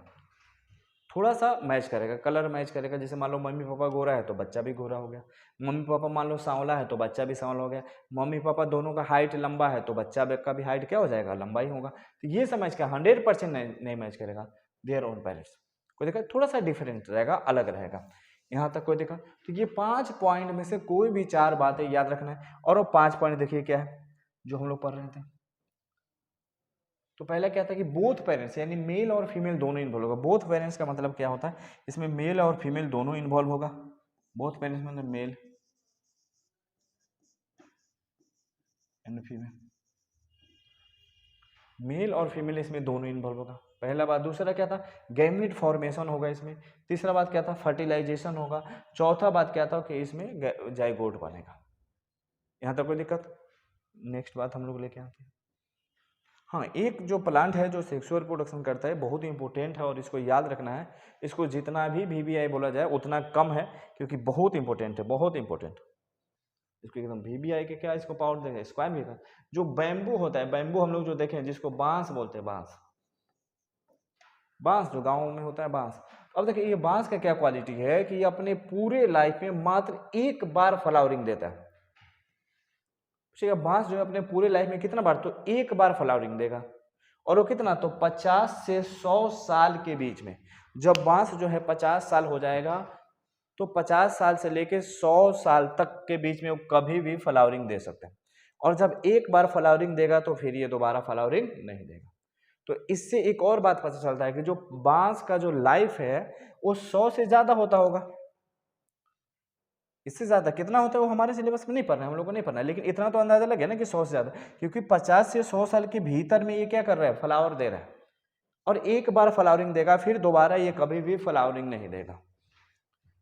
S1: थोड़ा सा मैच करेगा, कलर मैच करेगा। जैसे मान लो मम्मी पापा गोरा है तो बच्चा भी गोरा हो गया, मम्मी पापा मान लो सांवला है तो बच्चा भी सांवला हो गया, मम्मी पापा दोनों का हाइट लंबा है तो बच्चा का भी हाइट क्या हो जाएगा, लंबा ही होगा। तो ये सब मैच का 100% नहीं मैच करेगा देयर ओन पेरेंट्स। कोई देखा, थोड़ा सा डिफरेंट रहेगा, अलग रहेगा, यहाँ तक कोई देखा। तो ये 5 पॉइंट में से कोई भी 4 बातें याद रखना है। और वो 5 पॉइंट देखिए क्या है जो हम लोग पढ़ रहे थे। तो पहला क्या था कि बोथ पेरेंट्स, यानी मेल और फीमेल दोनों इन्वॉल्व होगा। बोथ पेरेंट्स का मतलब क्या होता है, इसमें मेल और फीमेल दोनों इन्वॉल्व होगा। बोथ पेरेंट्स मतलब मेल एंड फीमेल, मेल और फीमेल इसमें दोनों इन्वॉल्व होगा, पहला बात। दूसरा क्या था, गैमीट फॉर्मेशन होगा इसमें। तीसरा बात क्या था, फर्टिलाइजेशन होगा। चौथा बात क्या था कि इसमें जाइगोट बनेगा। यहाँ तक कोई दिक्कत। नेक्स्ट बात हम लोग लेके आते हैं। हाँ, एक जो प्लांट है जो सेक्सुअल रिप्रोडक्शन करता है, बहुत ही इंपॉर्टेंट है और इसको याद रखना है। इसको जितना भी वीवीआई बोला जाए उतना कम है, क्योंकि बहुत इंपॉर्टेंट है, बहुत इंपॉर्टेंट। इसको एकदम वीवीआई के क्या इसको पावर देगा, स्क्वायर भी का। जो बैम्बू होता है, बैम्बू हम लोग जो देखें जिसको बांस बोलते हैं, बांस, बांस जो गाँव में होता है बांस। अब देखिए ये बांस का क्या क्वालिटी है कि ये अपने पूरे लाइफ में मात्र एक बार फ्लावरिंग देता है। बांस जो है अपने पूरे लाइफ में कितना बार, तो एक बार फ्लावरिंग देगा। और वो कितना, तो 50 से 100 साल के बीच में। जब बांस जो है 50 साल हो जाएगा तो 50 साल से लेके 100 साल तक के बीच में वो कभी भी फ्लावरिंग दे सकते हैं। और जब एक बार फ्लावरिंग देगा तो फिर ये दोबारा फ्लावरिंग नहीं देगा। तो इससे एक और बात पता चलता है कि जो बांस का जो लाइफ है वो 100 से ज्यादा होता होगा। इससे ज्यादा कितना होता है वो हमारे सिलेबस में नहीं पढ़ना है, हम लोग को नहीं पढ़ना है, लेकिन इतना तो अंदाजा लगे ना कि 100 से ज्यादा, क्योंकि 50 से 100 साल के भीतर में ये क्या कर रहा है, फ्लावर दे रहा है। और एक बार फ्लावरिंग देगा, फिर दोबारा ये कभी भी फ्लावरिंग नहीं देगा।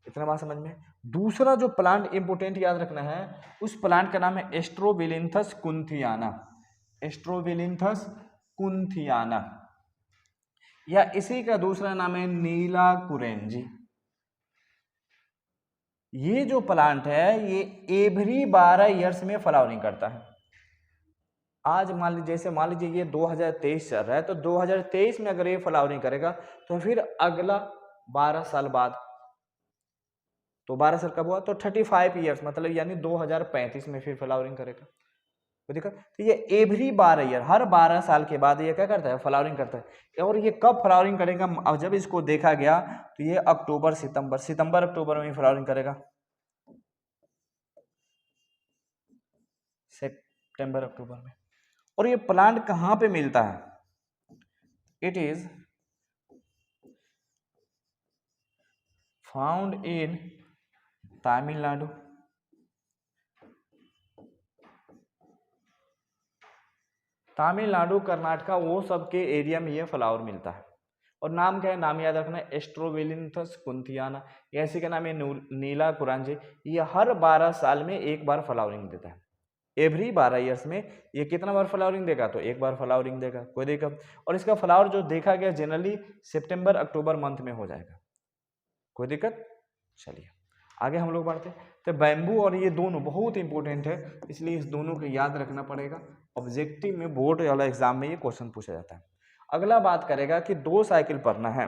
S1: इतना बात समझ में। दूसरा जो प्लांट इंपोर्टेंट याद रखना है, उस प्लांट का नाम है एस्ट्रोबिलिंथस कुंथियाना। एस्ट्रोबिलिंथस कुंथियाना, या इसी का दूसरा नाम है नीला कुरेंजी। ये जो प्लांट है ये एवरी 12 ईयर्स में फ्लावरिंग करता है। आज मान लीजिए, जैसे मान लीजिए ये 2023 चल रहा है, तो 2023 में अगर ये फ्लावरिंग करेगा तो फिर अगला 12 साल बाद, तो 12 साल कब हुआ, तो 35 ईयर्स मतलब यानी 2035 में फिर फ्लावरिंग करेगा। तो देखा, तो ये एवरी 12 ईयर, हर 12 साल के बाद ये क्या करता है, फ्लावरिंग करता है। और ये कब फ्लावरिंग करेगा, अब जब इसको देखा गया तो ये अक्टूबर सितंबर अक्टूबर में फ्लावरिंग करेगा, सितंबर अक्टूबर में। और ये प्लांट कहाँ पे मिलता है, it is found in Tamil Nadu, Tamil Nadu Karnataka वो सब के एरिया में ये फ्लावर मिलता है। और नाम क्या है, नाम याद रखना है, एस्ट्रोविलिन्थस कुंथियाना, ऐसे का नाम है नीला कुरांजे। ये हर 12 साल में एक बार फ्लावरिंग देता है। एवरी 12 ईयर्स में ये कितना बार फ्लावरिंग देगा, तो एक बार फ्लावरिंग देगा, कोई दिक्कत। और इसका फ्लावर जो देखा गया जनरली सितंबर अक्टूबर मंथ में हो जाएगा, कोई दिक्कत। चलिए आगे हम लोग बढ़ते हैं। तो बैम्बू और ये दोनों बहुत इंपॉर्टेंट है, इसलिए इस दोनों को याद रखना पड़ेगा। ऑब्जेक्टिव में बोर्ड वाला एग्जाम में ये क्वेश्चन पूछा जाता है। अगला बात करेगा कि 2 साइकिल पढ़ना है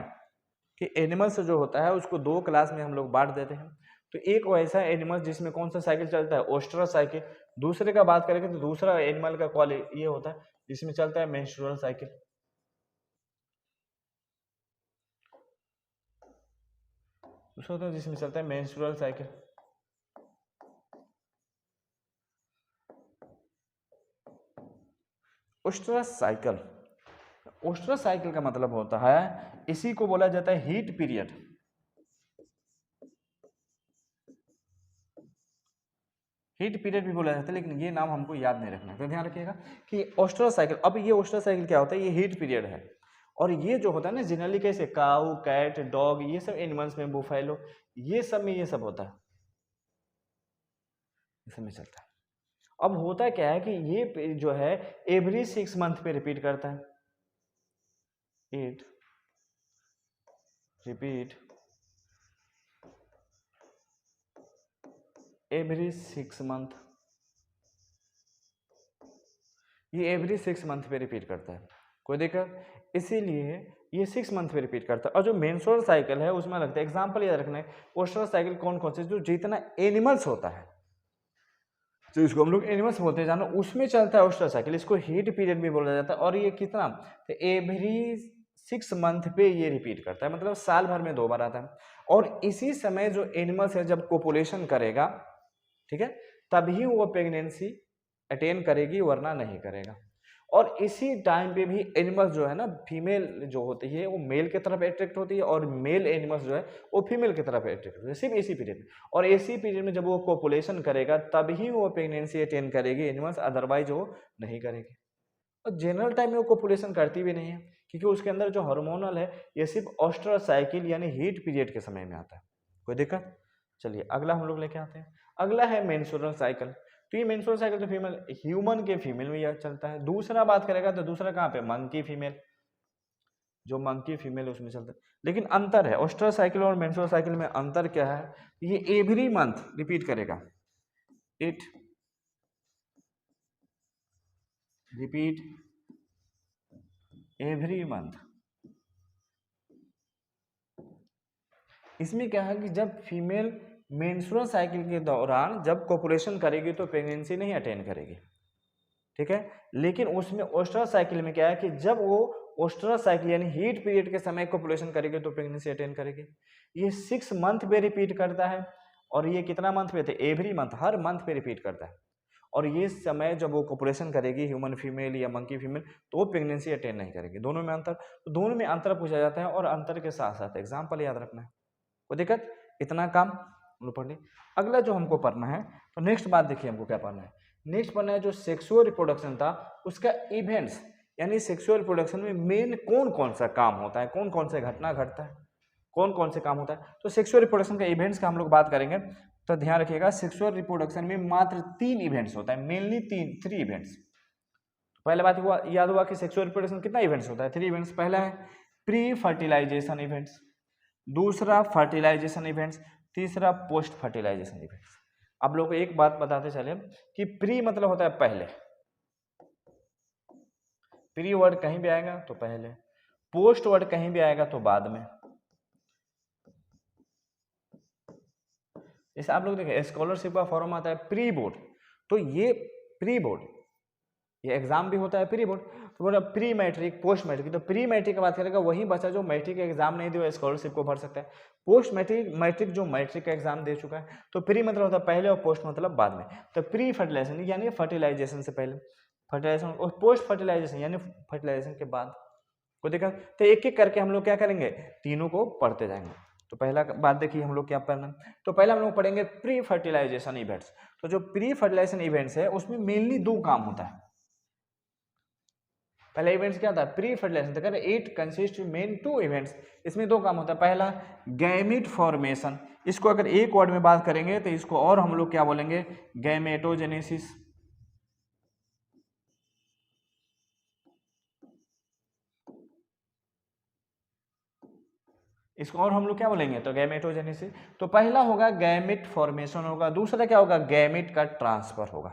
S1: कि एनिमल्स जो होता है उसको 2 क्लास में हम लोग बांट देते हैं। तो एक वैसा एनिमल जिसमें कौन सा साइकिल चलता है, ओस्ट्रस साइकिल। दूसरे का बात करेंगे तो दूसरा एनिमल का क्वालिटी ये होता है जिसमें चलता है मेंस्ट्रुअल साइकिल। दूसरा होता है जिसमें चलता है मेंस्ट्रुअल साइकिल। ओस्ट्रस साइकिल, ओस्ट्रस साइकिल का मतलब होता है, इसी को बोला जाता है हीट पीरियड। हीट पीरियड भी बोला जाता है, लेकिन ये नाम हमको याद नहीं रखना है, तो ध्यान रखिएगा कि ओस्ट्रस साइकिल। अब ये ओस्ट्रस साइकिल क्या होता है, ये हीट पीरियड है। और ये जो होता है ना जनरली कैसे, काऊ, कैट, डॉग, ये सब एनिमल्स में, बुफेलो, ये सब में ये सब होता है, इसमें चलता है। अब होता क्या है कि ये जो है एवरी 6 मंथ पे रिपीट करता है, इट रिपीट एवरी 6 मंथ, ये एवरी 6 मंथ पे रिपीट करता है, कोई दिक्कत। इसीलिए ये 6 मंथ पे रिपीट करता है। और जो मेंस्ट्रुअल साइकिल है उसमें लगता है, एग्जांपल याद रखना है, ओस्ट्रस साइकिल कौन कौन से, जो जितना एनिमल्स होता है, जो इसको हम लोग एनिमल्स बोलते हैं जानो, उसमें चलता है ओस्ट्रस साइकिल। इसको हीट पीरियड भी बोला जाता है। और ये कितना, तो एवरी 6 मंथ पे ये रिपीट करता है, मतलब साल भर में 2 बार आता है। और इसी समय जो एनिमल्स है जब कोपुलेशन करेगा, ठीक है, तभी वो प्रेगनेंसी अटेन करेगी, वरना नहीं करेगा। और इसी टाइम पे भी एनिमल्स जो है ना, फीमेल जो होती है वो मेल की तरफ अट्रैक्ट होती है, और मेल एनिमल्स जो है वो फीमेल की तरफ अट्रैक्ट होती है, सिर्फ इसी पीरियड में। और इसी पीरियड में जब वो कोपुलेशन करेगा तभी वो प्रेगनेंसी अटेन करेगी एनिमल्स, अदरवाइज वो नहीं करेगी। और जनरल टाइम में वो कोपुलेशन करती भी नहीं है, क्योंकि उसके अंदर जो हार्मोनल है ये सिर्फ ओस्ट्रस साइकिल यानी हीट पीरियड के समय में आता है, कोई दिक्कत। चलिए अगला हम लोग लेके आते हैं। अगला है मेंस्ट्रुअल साइकिल। तो ये मेंस्ट्रुअल साइकिल तो फीमेल, ह्यूमन के फीमेल में यह चलता है। दूसरा बात करेगा तो दूसरा कहाँ पे, मंकी फीमेल, जो मंकी फीमेल उसमें चलता है। लेकिन अंतर है, ओस्ट्रस साइकिल और मेंस्ट्रुअल साइकिल में अंतर क्या है, ये एवरी मंथ रिपीट करेगा, इट रिपीट एवरी मंथ। इसमें क्या है कि जब फीमेल मेंस्ट्रुअल साइकिल के दौरान जब कोपुलेशन करेगी तो प्रेगनेंसी नहीं अटेन करेगी, ठीक है। लेकिन उसमें ओस्ट्रस साइकिल में क्या है कि जब वो ओस्ट्रस साइकिल यानी हीट पीरियड के समय कोपुलेशन करेगी तो प्रेगनेंसी अटेन करेगी। ये 6 मंथ पे रिपीट करता है। और ये कितना मंथ पे थे, एवरी मंथ, हर मंथ पे रिपीट करता है। और ये समय जब वो कोपुलेशन करेगी ह्यूमन फीमेल या मंकी फीमेल, तो वो प्रेगनेंसी अटेन नहीं करेगी। दोनों में अंतर, तो दोनों में अंतर पूछा जाता है। और अंतर के साथ साथ एग्जाम्पल याद रखना है, कोई दिक्कत। इतना काम हम लोग पढ़ लें। अगला जो हमको पढ़ना है, तो नेक्स्ट बात देखिए हमको क्या पढ़ना है। नेक्स्ट पढ़ना है जो सेक्सुअल रिप्रोडक्शन था उसका इवेंट्स, यानी सेक्सुअल रिप्रोडक्शन में मेन कौन कौन सा काम होता है, कौन कौन से घटना घटता है, कौन कौन से काम होता है। तो सेक्सुअल रिप्रोडक्शन का इवेंट्स का हम लोग बात करेंगे। तो ध्यान रखिएगा, सेक्सुअल रिप्रोडक्शन में मात्र 3 इवेंट्स होता है, मेनली 3 इवेंट्स। पहले बात हुआ, याद हुआ कि सेक्सुअल रिप्रोडक्शन कितना इवेंट्स होता है, 3 इवेंट्स। पहला है प्री फर्टिलाइजेशन इवेंट्स, दूसरा फर्टिलाइजेशन इवेंट्स, तीसरा पोस्ट फर्टिलाइजेशन इवेंट्स। आप लोग को एक बात बताते चले कि प्री मतलब होता है पहले, प्री वर्ड कहीं भी आएगा तो पहले, पोस्ट वर्ड कहीं भी आएगा तो बाद में। जैसे आप लोग देखें स्कॉलरशिप का फॉर्म आता है प्री बोर्ड, तो ये प्री बोर्ड, ये एग्जाम भी होता है प्री बोर्ड, तो बोला प्री मैट्रिक पोस्ट मैट्रिक। तो प्री मैट्रिक की बात करेगा वही बच्चा जो मैट्रिक एग्जाम नहीं दिया स्कॉलरशिप को भर सकता है। पोस्ट मैट्रिक मैट्रिक जो मैट्रिक का एग्जाम दे चुका है। तो प्री मतलब होता है पहले और पोस्ट मतलब बाद में। तो प्री फर्टिलाइजेशन यानी फर्टिलाइजेशन से पहले, फर्टिलाइजेशन, और पोस्ट फर्टिलाइजेशन यानी फर्टिलाइजेशन के बाद को देखा। तो एक एक करके हम लोग क्या करेंगे, तीनों को पढ़ते जाएंगे। तो पहला बात देखिए हम लोग क्या पढ़ना, तो पहला हम लोग पढ़ेंगे प्री फर्टिलाइजेशन इवेंट्स। तो जो प्री फर्टिलाइजेशन इवेंट्स है उसमें मेनली दो काम होता है। पहला इवेंट्स क्या था, प्री फर्टिलाइजेशन। तो it consist main two events, इसमें दो काम होता है। पहला गैमेट फॉर्मेशन, इसको अगर एक वर्ड में बात करेंगे तो इसको और हम लोग क्या बोलेंगे, गैमेटोजेनेसिस। इसको और हम लोग क्या बोलेंगे, तो गैमेटोजेनेसिस। तो पहला होगा गैमेट फॉर्मेशन होगा, दूसरा क्या होगा, गैमेट का ट्रांसफर होगा।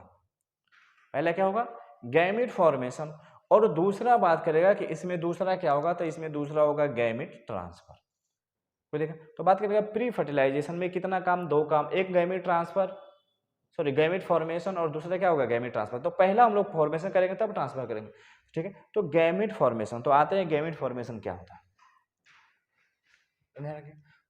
S1: पहला क्या होगा, गैमेट फॉर्मेशन, और दूसरा बात करेगा कि इसमें दूसरा क्या होगा, तो इसमें दूसरा होगा गैमेट ट्रांसफर। कोई देखा, तो बात करेगा प्री फर्टिलाइजेशन में कितना काम, दो काम, एक gamete transfer, sorry gamete formation, और दूसरा क्या होगा, गैमेट ट्रांसफर। तो पहला हम लोग फॉर्मेशन करेंगे तब ट्रांसफर करेंगे, ठीक है। तो गैमेट फॉर्मेशन, तो आते हैं गैमेट फॉर्मेशन क्या होता है।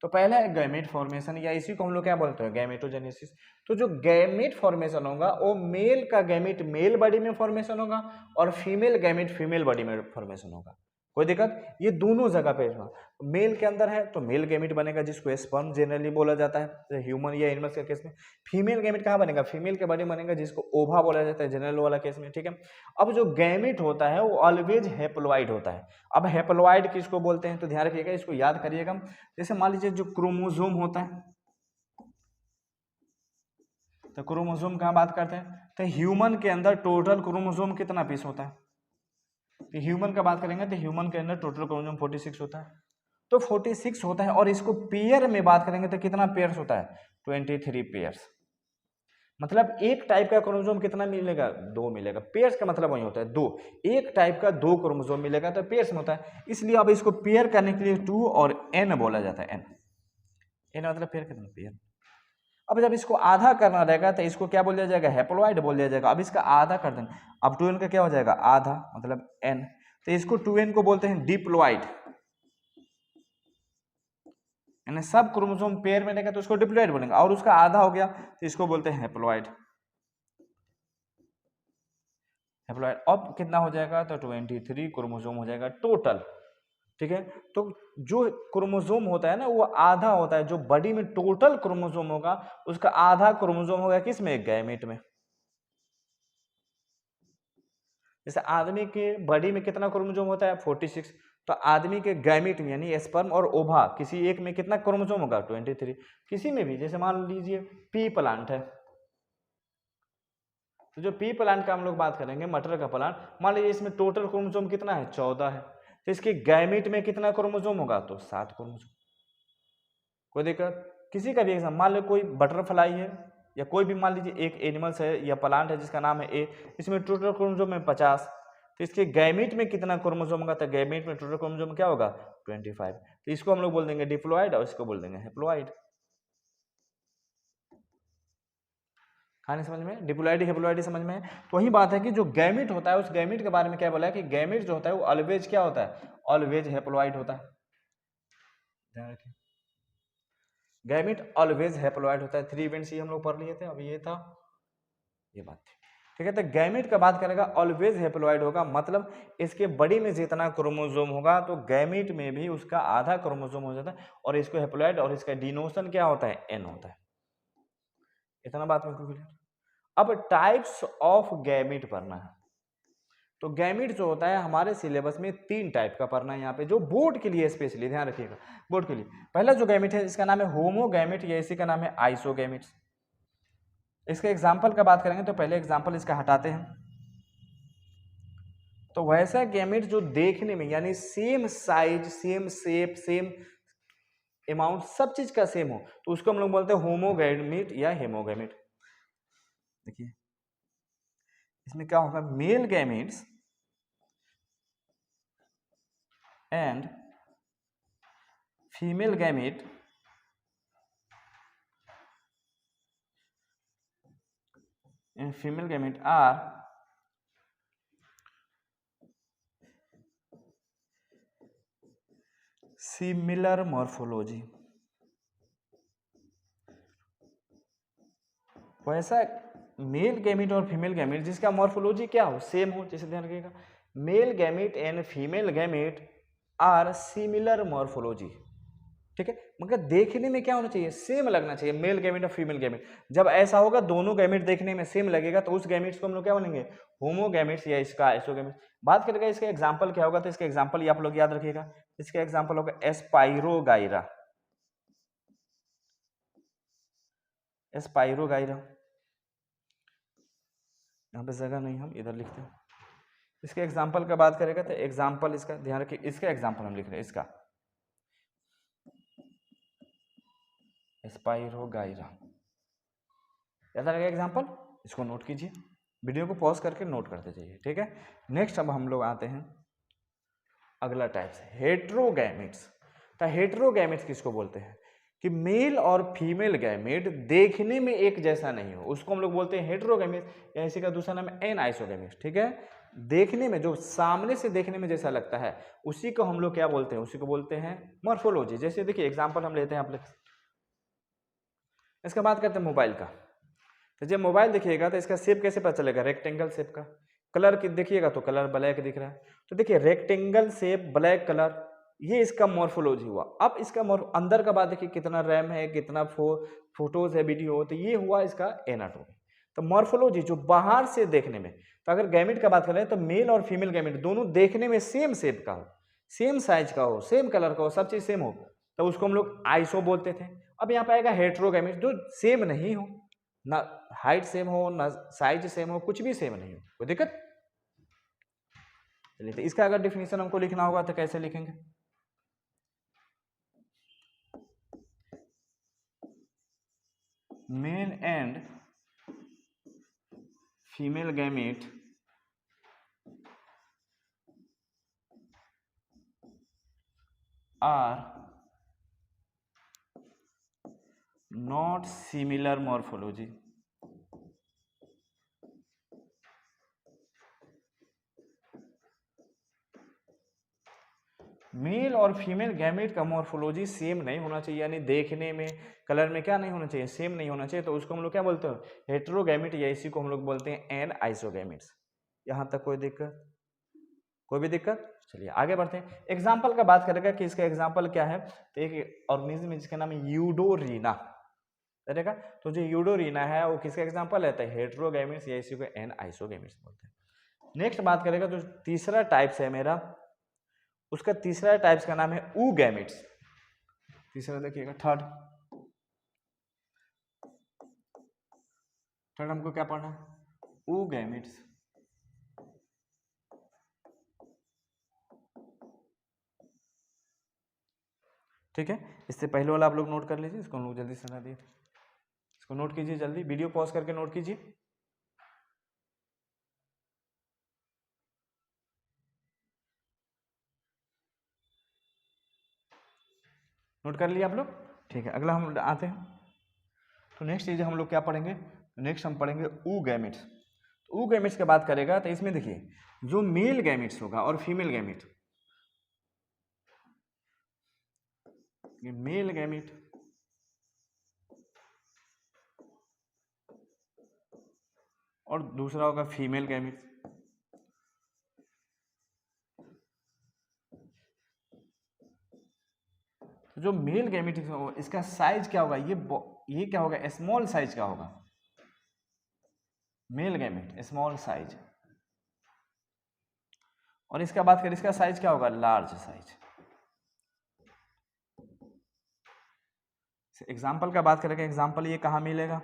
S1: तो पहला है गैमेट फॉर्मेशन, या इसी को हम लोग क्या बोलते हैं, गैमेटोजेनेसिस। तो जो गैमेट फॉर्मेशन होगा वो मेल का गैमेट मेल बॉडी में फॉर्मेशन होगा और फीमेल गैमेट फीमेल बॉडी में फॉर्मेशन होगा। कोई दिक्कत, ये दोनों जगह पे मेल के अंदर है तो मेल गैमेट बनेगा जिसको स्पर्म जनरली बोला जाता है ह्यूमन या एनिमल्स के केस में। फीमेल गैमेट कहाँ बनेगा, फीमेल के बॉडी बनेगा जिसको ओवा बोला जाता है जनरल वाला केस में, ठीक है। अब जो गैमेट होता है वो ऑलवेज हैप्लॉइड होता है। अब हैप्लॉइड किसको बोलते हैं, तो ध्यान रखिएगा, इसको याद करिएगा। जैसे मान लीजिए जो क्रोमोसोम होता है, तो क्रोमोसोम कहाँ बात करते हैं, तो ह्यूमन के अंदर टोटल क्रोमोसोम कितना पीस होता है, तो ह्यूमन का बात करेंगे तो ह्यूमन के अंदर टोटल क्रोमोसोम 46 होता है। तो 46 होता है, और इसको पेयर में बात करेंगे तो कितना पेयर्स होता है, 23 पेयर्स। मतलब एक टाइप का क्रोमोसोम कितना मिलेगा, दो मिलेगा। पेयर्स का मतलब वही होता है दो, एक टाइप का दो क्रोमोसोम मिलेगा तो पेयर्स में होता है। इसलिए अब इसको पेयर करने के लिए 2 और n बोला जाता है, n मतलब पेयर कितना, पेयर। अब जब इसको आधा करना रहेगा तो इसको क्या बोल दिया जाएगा, हैप्लॉइड बोल दिया जाएगा। अब इसका आधा कर देंगे, अब 2n का क्या हो जाएगा, आधा मतलब n, तो इसको 2n को बोलते हैं डिप्लॉइड, यानी सब क्रोमोसोम पेयर में रहेगा तो उसको डिप्लॉइड बोलेंगे, और उसका आधा हो गया तो इसको बोलते हैं हैप्लॉइड। हैप्लॉइड अब कितना हो जाएगा, तो 23 क्रोमोसोम हो जाएगा टोटल, ठीक है। तो जो क्रोमोसोम होता है ना वो आधा होता है, जो बॉडी में टोटल क्रोमोसोम होगा उसका आधा क्रोमोसोम होगा किस में, गैमेट में। जैसे आदमी के बॉडी में कितना क्रोमोसोम होता है, 46, तो आदमी के गैमेट में यानी स्पर्म और ओवा किसी एक में कितना क्रोमोसोम होगा, 23। किसी में भी, जैसे मान लीजिए पी प्लांट है, तो जो पी प्लांट का हम लोग बात करेंगे, मटर का प्लांट, मान लीजिए इसमें टोटल क्रोमोसोम कितना है, 14 है, तो इसके गैमेट में कितना क्रोमोसोम होगा, तो 7 क्रोमोसोम। कोई दिक्कत, किसी का भी एग्जाम, मान लो कोई बटरफ्लाई है या कोई भी मान लीजिए एक एनिमल्स है या प्लांट है जिसका नाम है ए, इसमें टोटल क्रोमोसोम है 50, तो इसके गैमेट में कितना क्रोमोसोम होगा, तो गैमेट में टोटल क्रोमोसोम क्या होगा, 25। तो इसको हम लोग बोल देंगे डिप्लॉइड और इसको बोल देंगे हैप्लॉइड। कहानी समझ में, डिप्लॉइड हैप्लॉइड समझ में है। तो वही बात है कि जो गैमेट होता है उस गैमेट के बारे में क्या बोला है कि गैमेट जो होता है वो ऑलवेज क्या होता है, ऑलवेज हैप्लॉइड होता है। ध्यान रखिए, गैमेट ऑलवेज हैप्लॉइड होता है। 3 इवेंट्स ही हम लोग पढ़ लिए थे, अभी ये था, ये बात थी, ठीक है। तो गैमेट का बात करेगा ऑलवेज हैप्लॉइड होगा, मतलब इसके बॉडी में जितना क्रोमोसोम होगा तो गैमेट में भी उसका आधा क्रोमोसोम हो जाता है, और इसको हैप्लॉइड, और इसका डिनोशन क्या होता है, एन होता है। इतना बात में क्लियर। अब टाइप्स ऑफ गैमेट पढ़ना है, तो गैमेट जो होता है हमारे सिलेबस में 3 टाइप का पढ़ना है यहाँ पे, जो बोर्ड के लिए स्पेशली ध्यान रखिएगा, बोर्ड के लिए। पहला जो गैमेट है इसका नाम है होमोगैमेट, या इसी का नाम है आइसोगैमेट। इसके एग्जाम्पल का बात करेंगे तो पहले एग्जाम्पल इसका हटाते हैं। तो वैसा गैमेट जो देखने में यानी same size, same shape, same amount सब चीज का सेम हो तो उसको हम लोग बोलते हैं होमोगैमेट या हेमोगैमेट। देखिए इसमें क्या होगा, male gametes and female gamete are similar morphology. वैसा मेल गैमेट और फीमेल गैमेट जिसका मॉर्फोलॉजी क्या हो, सेम हो, जैसे ध्यान रखिएगा male gamete and female gamete are similar morphology, ठीक है, मगर देखने में क्या होना चाहिए, सेम लगना चाहिए, मेल गैमेट और फीमेल गैमेट। जब ऐसा होगा दोनों गैमेट देखने में सेम लगेगा तो उस गैमेट्स को हम लोग क्या बोलेंगे, होमोगैमेट्स या इसका आइसोगैमेट्स। बात करेगा इसका एग्जांपल क्या होगा, तो इसका एग्जांपल आप लोग याद रखिएगा, इसका एग्जांपल होगा एस्पाइरोगाइरा। एस्पाइरोगाइरा, यहाँ पे जगह नहीं, हम इधर लिखते हैं। इसके एग्जांपल का बात करेगा तो एग्जांपल इसका ध्यान रखिए, इसका एग्जांपल हम लिख रहे हैं, इसका एस्पाइरोगाइरा, याद आ गया एग्जांपल, इसको नोट कीजिए, वीडियो को पॉज करके नोट करते जाइए, ठीक है। नेक्स्ट अब हम लोग आते हैं अगला टाइप से हेट्रोगैमेट्स। तो हेट्रोगैमेट्स किसको बोलते हैं कि मेल और फीमेल गैमेट देखने में एक जैसा नहीं हो, उसको हम लोग बोलते हैं हेट्रोगैमेट्स, या इसी का दूसरा नाम है एनआइसोगैमेट्स, ठीक है। देखने में जो सामने से देखने में जैसा लगता है उसी को हम लोग क्या बोलते हैं, उसी को बोलते हैं मॉर्फोलॉजी। जैसे देखिए एग्जांपल हम लेते हैं आप लोग, इसका बात करते हैं मोबाइल का। तो जब मोबाइल देखिएगा तो इसका शेप कैसे पता चलेगा, रेक्टेंगल शेप का। कलर की देखिएगा तो कलर ब्लैक दिख रहा है, तो देखिए रेक्टेंगल शेप ब्लैक कलर, ये इसका मॉर्फोलॉजी हुआ। अब इसका अंदर का बात देखिए कितना रैम है, कितना फोटोज है, वीडियो, तो ये हुआ इसका एनाटॉमी। तो मॉर्फोलॉजी जो बाहर से देखने में, तो अगर गैमेट का बात करें तो मेल और फीमेल गैमेट दोनों देखने में सेम शेप का हो, सेम साइज का हो, सेम कलर का हो, सब चीज सेम हो, तो उसको हम लोग आइसो बोलते थे। अब यहाँ पे आएगा हेट्रोगैमेट, जो सेम नहीं हो, ना हाइट सेम हो, ना साइज सेम हो, कुछ भी सेम नहीं हो, कोई दिक्कत। चलिए तो इसका अगर डिफिनेशन हमको लिखना होगा तो कैसे लिखेंगे, male and female gamete are not similar morphology. Male और फीमेल गैमेट का मॉर्फोलॉजी सेम नहीं होना चाहिए, यानी देखने में कलर में क्या नहीं होना चाहिए, सेम नहीं होना चाहिए, तो उसको हम लोग क्या बोलते हैं, हेट्रोगैमेट, या इसी को हम लोग बोलते हैं एन आइसोगैमेट्स। यहां तक कोई दिक्कत, कोई भी दिक्कत। चलिए आगे बढ़ते हैं, एग्जाम्पल का बात करेगा कि इसका एग्जाम्पल क्या है, तो एक ऑर्गेनिज्म जिसका नाम है यूडोरीना, देखा, तो जो यूडोरीना है वो किसका एग्जाम्पल है, हेट्रोगैमेट्स, या इसी को एन आइसोगैमेट्स बोलते हैं। नेक्स्ट बात करेगा तो तीसरा टाइप्स है मेरा, उसका तीसरा टाइप्स का नाम है ऊगैमेट्स। तीसरा देखिएगा, थर्ड हमको क्या पढ़ना है, ऊगैमेट्स। ठीक है, इससे पहले वाला आप लोग नोट कर लीजिए, इसको हम लोग जल्दी से हटा दिए, इसको नोट कीजिए जल्दी, वीडियो पॉज करके नोट कीजिए। नोट कर लिया आप लोग, ठीक है। अगला हम आते हैं, तो नेक्स्ट चीज हम लोग क्या पढ़ेंगे, नेक्स्ट हम पढ़ेंगे ऊगैमेट्स। तो ऊगैमेट्स की बात करेगा तो इसमें देखिए जो मेल गैमेट्स होगा और फीमेल गैमेट, ये मेल गैमेट और दूसरा होगा फीमेल गैमेट। तो जो मेल गैमेट इसका साइज क्या होगा, ये क्या होगा, स्मॉल साइज का होगा, मेल गैमेट स्मॉल साइज, और इसका बात करें इसका साइज क्या होगा, लार्ज साइज। एग्जाम्पल का बात करेंगे, एग्जाम्पल ये कहाँ मिलेगा,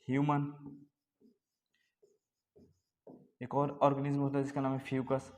S1: ह्यूमन, एक और ऑर्गेनिज्म होता है जिसका नाम है फ्यूकस,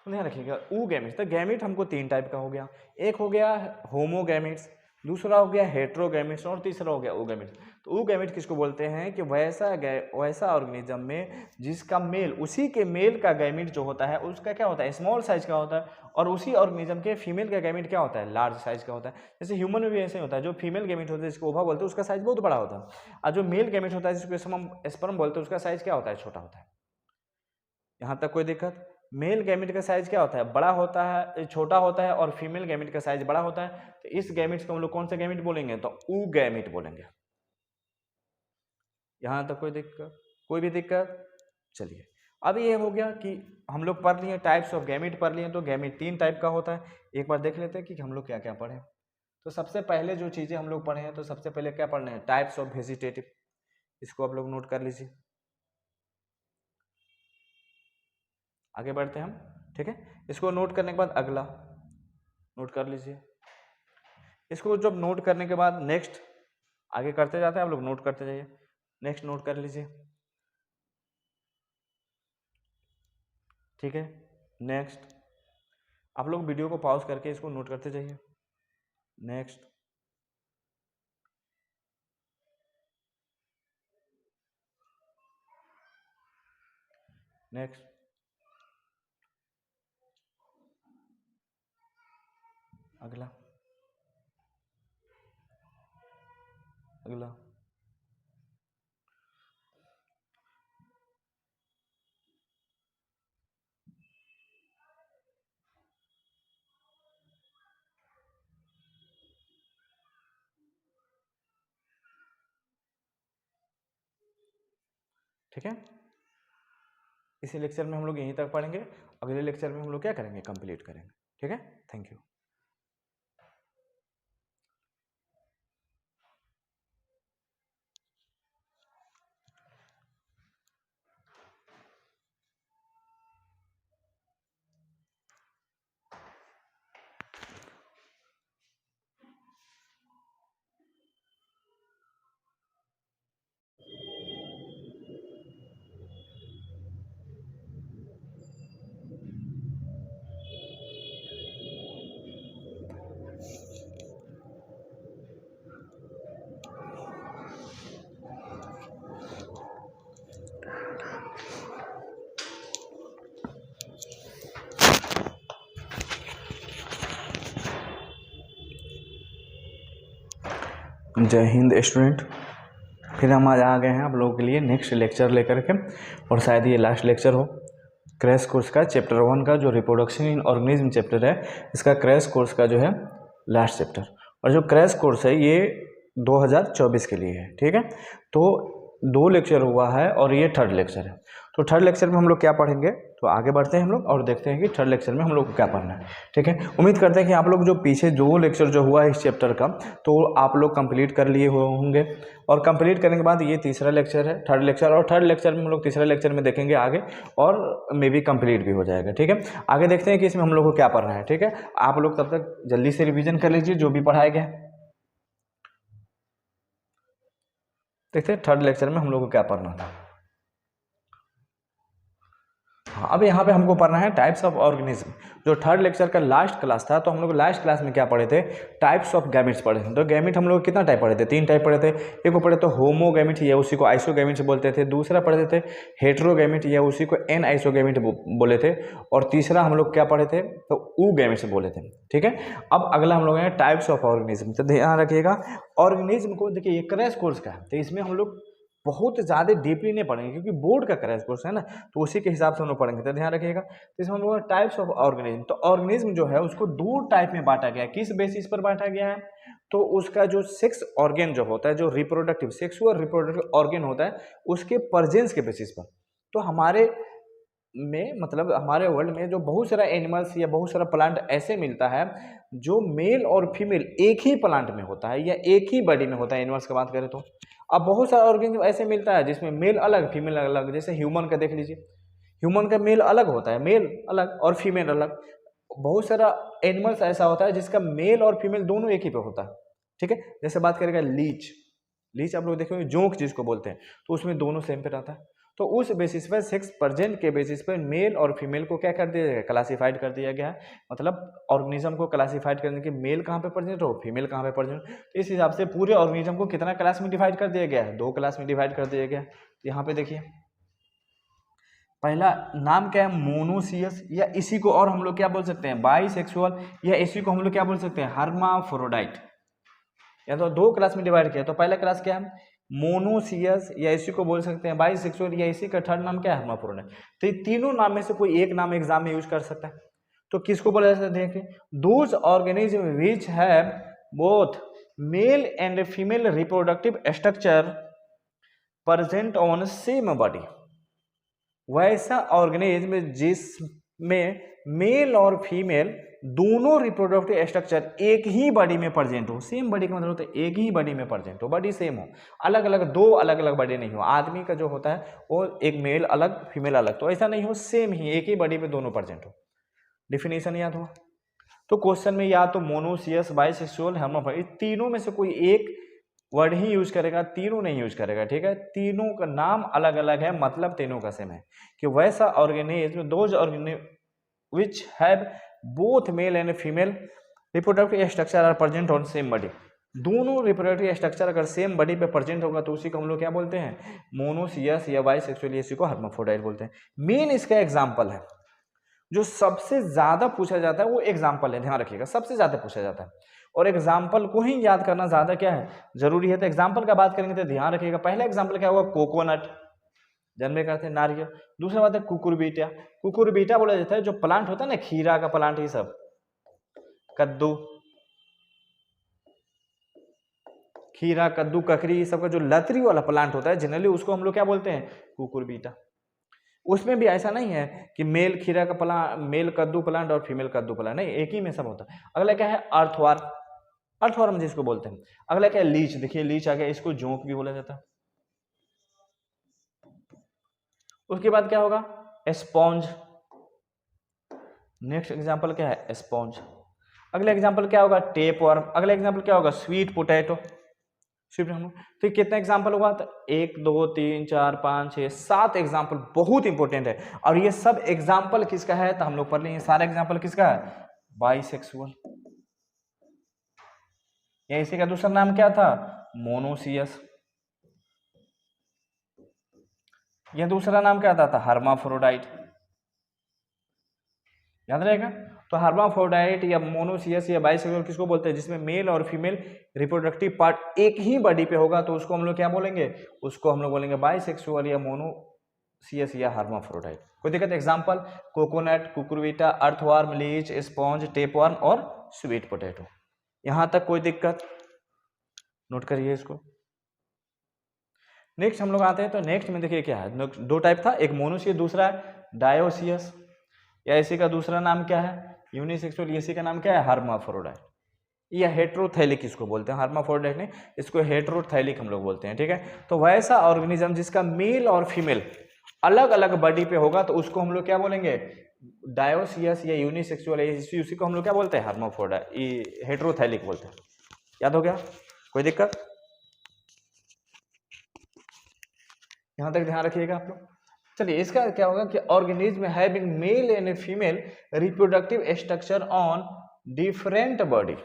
S1: तो ध्यान रखिएगा ऊगैमिट्स। तो गैमिट हमको 3 टाइप का हो गया, एक हो गया होमोगैमिट्स, दूसरा हो गया हेट्रोगैमिट्स और तीसरा हो गया ऊगैमिट्स। तो ऊगैमिट किसको बोलते हैं कि वैसा ऑर्गेनिज्म में जिसका मेल, उसी के मेल का गैमिट जो होता है उसका क्या होता है, स्मॉल साइज का होता है, और उसी ऑर्गेनिज्म के फीमेल का गैमिट क्या होता है, लार्ज साइज का होता है। जैसे ह्यूमन में भी ऐसे होता है, जो फीमेल गैमिट होता है जिसको ओवा बोलते हैं उसका साइज बहुत बड़ा होता है, और जो मेल गैमिट होता है जिसको स्पर्म बोलते हैं उसका साइज क्या होता है, छोटा होता है। यहाँ तक कोई दिक्कत? मेल गैमिट का साइज क्या होता है, बड़ा होता है, छोटा होता है, और फीमेल गैमिट का साइज बड़ा होता है। तो इस गैमिट्स को हम लोग कौन सा गैमिट बोलेंगे, तो ऊगैमिट बोलेंगे। यहाँ तक कोई दिक्कत? कोई भी दिक्कत? चलिए, अब ये हो गया कि हम लोग पढ़ लिए टाइप्स ऑफ गैमिट पढ़ लिए। तो गैमिट 3 टाइप का होता है। एक बार देख लेते हैं कि हम लोग क्या क्या पढ़े। तो सबसे पहले जो चीज़ें हम लोग पढ़े हैं, तो सबसे पहले क्या पढ़ने हैं, टाइप्स ऑफ वेजिटेटिव। इसको आप लोग नोट कर लीजिए। आगे बढ़ते हैं हम, ठीक है। इसको नोट करने के बाद अगला नोट कर लीजिए। इसको जब नोट करने के बाद नेक्स्ट आगे करते जाते हैं, आप लोग नोट करते जाइए। नेक्स्ट नोट कर लीजिए, ठीक है। नेक्स्ट आप लोग वीडियो को पॉज करके इसको नोट करते जाइए। नेक्स्ट, नेक्स्ट, अगला, अगला, ठीक है। इसी लेक्चर में हम लोग यहीं तक पढ़ेंगे। अगले लेक्चर में हम लोग क्या करेंगे, कंप्लीट करेंगे, ठीक है। Thank you. जय हिंद स्टूडेंट। फिर हम आज आ गए हैं आप लोगों के लिए नेक्स्ट लेक्चर लेकर के, और शायद ये लास्ट लेक्चर हो क्रैश कोर्स का। चैप्टर 1 का जो रिप्रोडक्शन इन ऑर्गेनिज्म चैप्टर है, इसका क्रैश कोर्स का जो है लास्ट चैप्टर। और जो क्रैश कोर्स है ये 2024 के लिए है, ठीक है। तो 2 लेक्चर हुआ है और ये 3rd लेक्चर है। तो 3rd लेक्चर में हम लोग क्या पढ़ेंगे, तो आगे बढ़ते हैं हम लोग और देखते हैं कि 3rd लेक्चर में हम लोग को क्या पढ़ना है, ठीक है। उम्मीद करते हैं कि आप लोग जो पीछे 2 लेक्चर जो हुआ है इस चैप्टर का, तो आप लोग कंप्लीट कर लिए होंगे। और कंप्लीट करने के बाद ये तीसरा लेक्चर है, 3rd लेक्चर, और 3rd लेक्चर में हम लोग तीसरा लेक्चर में देखेंगे आगे, और मे बी कंप्लीट भी हो जाएगा, ठीक है। आगे देखते हैं कि इसमें हम लोग को क्या पढ़ना है, ठीक है। आप लोग तब तक जल्दी से रिविजन कर लीजिए जो भी पढ़ाया गया। देखते हैं 3rd लेक्चर में हम लोग को क्या पढ़ना था। हाँ, अब यहाँ पे हमको पढ़ना है टाइप्स ऑफ ऑर्गेनिज्म। जो 3rd लेक्चर का लास्ट क्लास था, तो हम लोग लास्ट क्लास में क्या पढ़े थे, टाइप्स ऑफ गैमिट्स पढ़े थे। तो गैमिट हम लोग कितना टाइप पढ़े थे, 3 टाइप पढ़े थे। एक को पढ़े तो होमोगैमिट, या उसी को आइसोगैमिट बोलते थे। दूसरा पढ़े थे हेट्रोगैमिट, या उसी को एन आइसोगैमिट बोले थे। और तीसरा हम लोग क्या पढ़े थे, तो ऊगैमिट से बोले थे, ठीक है। अब अगला हम लोग हैं टाइप्स ऑफ ऑर्गेनिज्म। तो ध्यान रखिएगा, ऑर्गेनिज्म को देखिए ये क्रैश कोर्स का है, तो इसमें हम लोग बहुत ज़्यादा डीपली नहीं पढ़ेंगे क्योंकि बोर्ड का क्रैश कोर्स है ना, तो उसी के हिसाब से हम लोग पढ़ेंगे। तो ध्यान रखिएगा, तो इसमें हम लोग टाइप्स ऑफ ऑर्गेनिज्म। तो ऑर्गेनिज्म जो है उसको 2 टाइप में बांटा गया है। किस बेसिस पर बांटा गया है, तो उसका जो सेक्स ऑर्गेन जो होता है, जो रिप्रोडक्टिव सेक्सुअल रिप्रोडक्टिव ऑर्गेन होता है, उसके प्रेजेंस के बेसिस पर। तो हमारे में मतलब हमारे वर्ल्ड में जो बहुत सारा एनिमल्स या बहुत सारा प्लांट ऐसे मिलता है जो मेल और फीमेल एक ही प्लांट में होता है या एक ही बॉडी में होता है, एनिमल्स की बात करें तो। अब बहुत सारा ऑर्गेनिज्म ऐसे मिलता है जिसमें मेल अलग फीमेल अलग। जैसे ह्यूमन का देख लीजिए, ह्यूमन का मेल अलग होता है, मेल अलग और फीमेल अलग। बहुत सारा एनिमल्स ऐसा होता है जिसका मेल और फीमेल दोनों एक ही पे होता है, ठीक है। जैसे बात करेगा लीच, लीच आप लोग देखेंगे जोंक जिसको बोलते हैं, तो उसमें दोनों सेम पे रहता है। तो उस बेसिस पर सेक्स प्रेजेंट के बेसिस पर मेल और फीमेल को क्या कर दिया गया, क्लासीफाइड कर दिया गया है। मतलब ऑर्गेनिज्म को क्लासीफाइड करने के मेल कहाँ पे प्रेजेंट हो, फीमेल कहाँ पे प्रेजेंट, तो इस हिसाब से पूरे ऑर्गेनिज्म को कितना क्लास में डिवाइड कर दिया गया है, 2 क्लास में डिवाइड कर दिया गया है। तो यहाँ पे देखिए पहला नाम क्या है, मोनोसियस, या इसी को और हम लोग क्या बोल सकते हैं, बाइसेक्सुअल, या इसी को हम लोग क्या बोल सकते हैं, हर्माफ्रोडाइट। या तो 2 क्लास में डिवाइड किया, तो पहला क्लास क्या है, मोनोसियस, या इसी को बोल सकते हैं बाइसेक्सुअल, या इसी का थर्ड नाम क्या है, हर्माफ्रोडाइट। तो ये तीनों नाम में से कोई एक नाम एग्जाम में यूज कर सकता है। तो किसको बोला जाता है, देखिए those organism which have both male and female reproductive structure present on same body, वैसा ऑर्गेनिज्म जिसमें मेल और फीमेल दोनों रिप्रोडक्टिव स्ट्रक्चर एक ही बॉडी में प्रेजेंट हो। सेम बॉडी का मतलब होता है एक ही बॉडी में प्रेजेंट हो, बॉडी सेम हो, अलग अलग, 2 अलग अलग बॉडी नहीं हो। आदमी का जो होता है वो एक मेल अलग फीमेल अलग, तो ऐसा नहीं हो, सेम ही एक ही बॉडी में दोनों प्रेजेंट हो। डिफिनेशन याद हो तो क्वेश्चन में या तो मोनोसियस, बाइसेक्सुअल, हर्माफ्रोडाइट, तीनों में से कोई एक वर्ड ही यूज करेगा, तीनों नहीं यूज करेगा, ठीक है। तीनों का नाम अलग अलग है, मतलब तीनों का सेम है। कि वैसा organism, those organism which have both male and female reproductive structure are present on same body, दोनों रिप्रोडक्टिव स्ट्रक्चर अगर सेम बॉडी पे प्रेजेंट होगा तो उसी को हम लोग क्या बोलते हैं, मोनोसियस या बाइसेक्सुअल, इसी को हर्माफ्रोडाइट बोलते हैं। मेन इसका एग्जाम्पल है, जो सबसे ज्यादा पूछा जाता है वो एग्जाम्पल है, ध्यान रखिएगा, सबसे ज्यादा पूछा जाता है और एग्जाम्पल को ही याद करना ज्यादा क्या है, जरूरी है। तो एग्जाम्पल का बात करेंगे तो ध्यान रखिएगा, पहला एग्जाम्पल क्या होगा, कोकोनट, जन्मे करते हैं नारियल। दूसरा बात है कुकुरबीटा, कुकुरबीटा बोला जाता है जो प्लांट होता है ना, खीरा का प्लांट, ये सब, कद्दू, खीरा, कद्दू, ककड़ी, ये सब का जो लतरी वाला प्लांट होता है जनरली उसको हम लोग क्या बोलते हैं, कुकुरबीटा। उसमें भी ऐसा नहीं है कि मेल खीरा का प्लांट, मेल कद्दू प्लांट और फीमेल कद्दू प्लांट, नहीं, एक ही में सब होता है। अगला क्या है, अर्थवार, अर्थवार्म जिसको बोलते हैं। अगला क्या है, लीच, देखिए लीच आ गया, इसको जोंक भी बोला जाता है। उसके बाद क्या होगा, स्पॉन्ज, नेक्स्ट एग्जांपल क्या है, स्पॉन्ज। अगला एग्जांपल क्या होगा, टेप वर्म। अगला एग्जांपल क्या होगा, स्वीट पोटैटो, स्वीट पोटैटो। तो कितना एग्जांपल हुआ, तो 1 2 3 4 5 6 7 एग्जांपल, बहुत इंपॉर्टेंट है। और ये सब एग्जांपल किसका है, तो हम लोग पढ़ लेंगे, सारा एग्जांपल किसका है, बाइसेक्सुअल, या इसी का दूसरा नाम क्या था, मोनोसियस, यह दूसरा नाम क्या था हर्माफ्रोडाइट, याद रहेगा। तो हर्माफ्रोडाइट या मोनोसियस या बाइसेक्सुअल किसको बोलते हैं, जिसमें मेल और फीमेल रिप्रोडक्टिव पार्ट एक ही बॉडी पे होगा, तो उसको हम लोग क्या बोलेंगे, उसको हम लोग बोलेंगे बाइसेक्सुअल या मोनोसियस या हर्माफ्रोडाइट। कोई दिक्कत, example coconut, cucurbita, earthworm, leech, sponge, tapeworm और स्वीट पोटैटो। यहां तक कोई दिक्कत, नोट करिए इसको। नेक्स्ट हम लोग आते हैं, तो नेक्स्ट में देखिए क्या है, 2 टाइप था, एक मोनोसियस, दूसरा डायोसियस, या इसी का दूसरा नाम क्या है, यूनिसेक्सुअल, इसी का नाम क्या है, हर्माफ्रोडाइट, या हेट्रोथैलिक इसको बोलते हैं, हर्माफ्रोडाइट नहीं, इसको हेट्रोथैलिक हम लोग बोलते हैं, ठीक है। तो वैसा ऑर्गेनिज्म जिसका मेल और फीमेल अलग अलग बॉडी पे होगा तो उसको हम लोग क्या बोलेंगे, डायोसियस या यूनिसेक्सुअल, उसी को हम लोग क्या बोलते हैं, हर्माफ्रोडाइट, हेट्रोथैलिक बोलते हैं। याद हो गया, कोई दिक्कत, यहां तक ध्यान रखिएगा आप लोग। चलिए इसका क्या होगा कि organism having mail and female reproductive structure on different body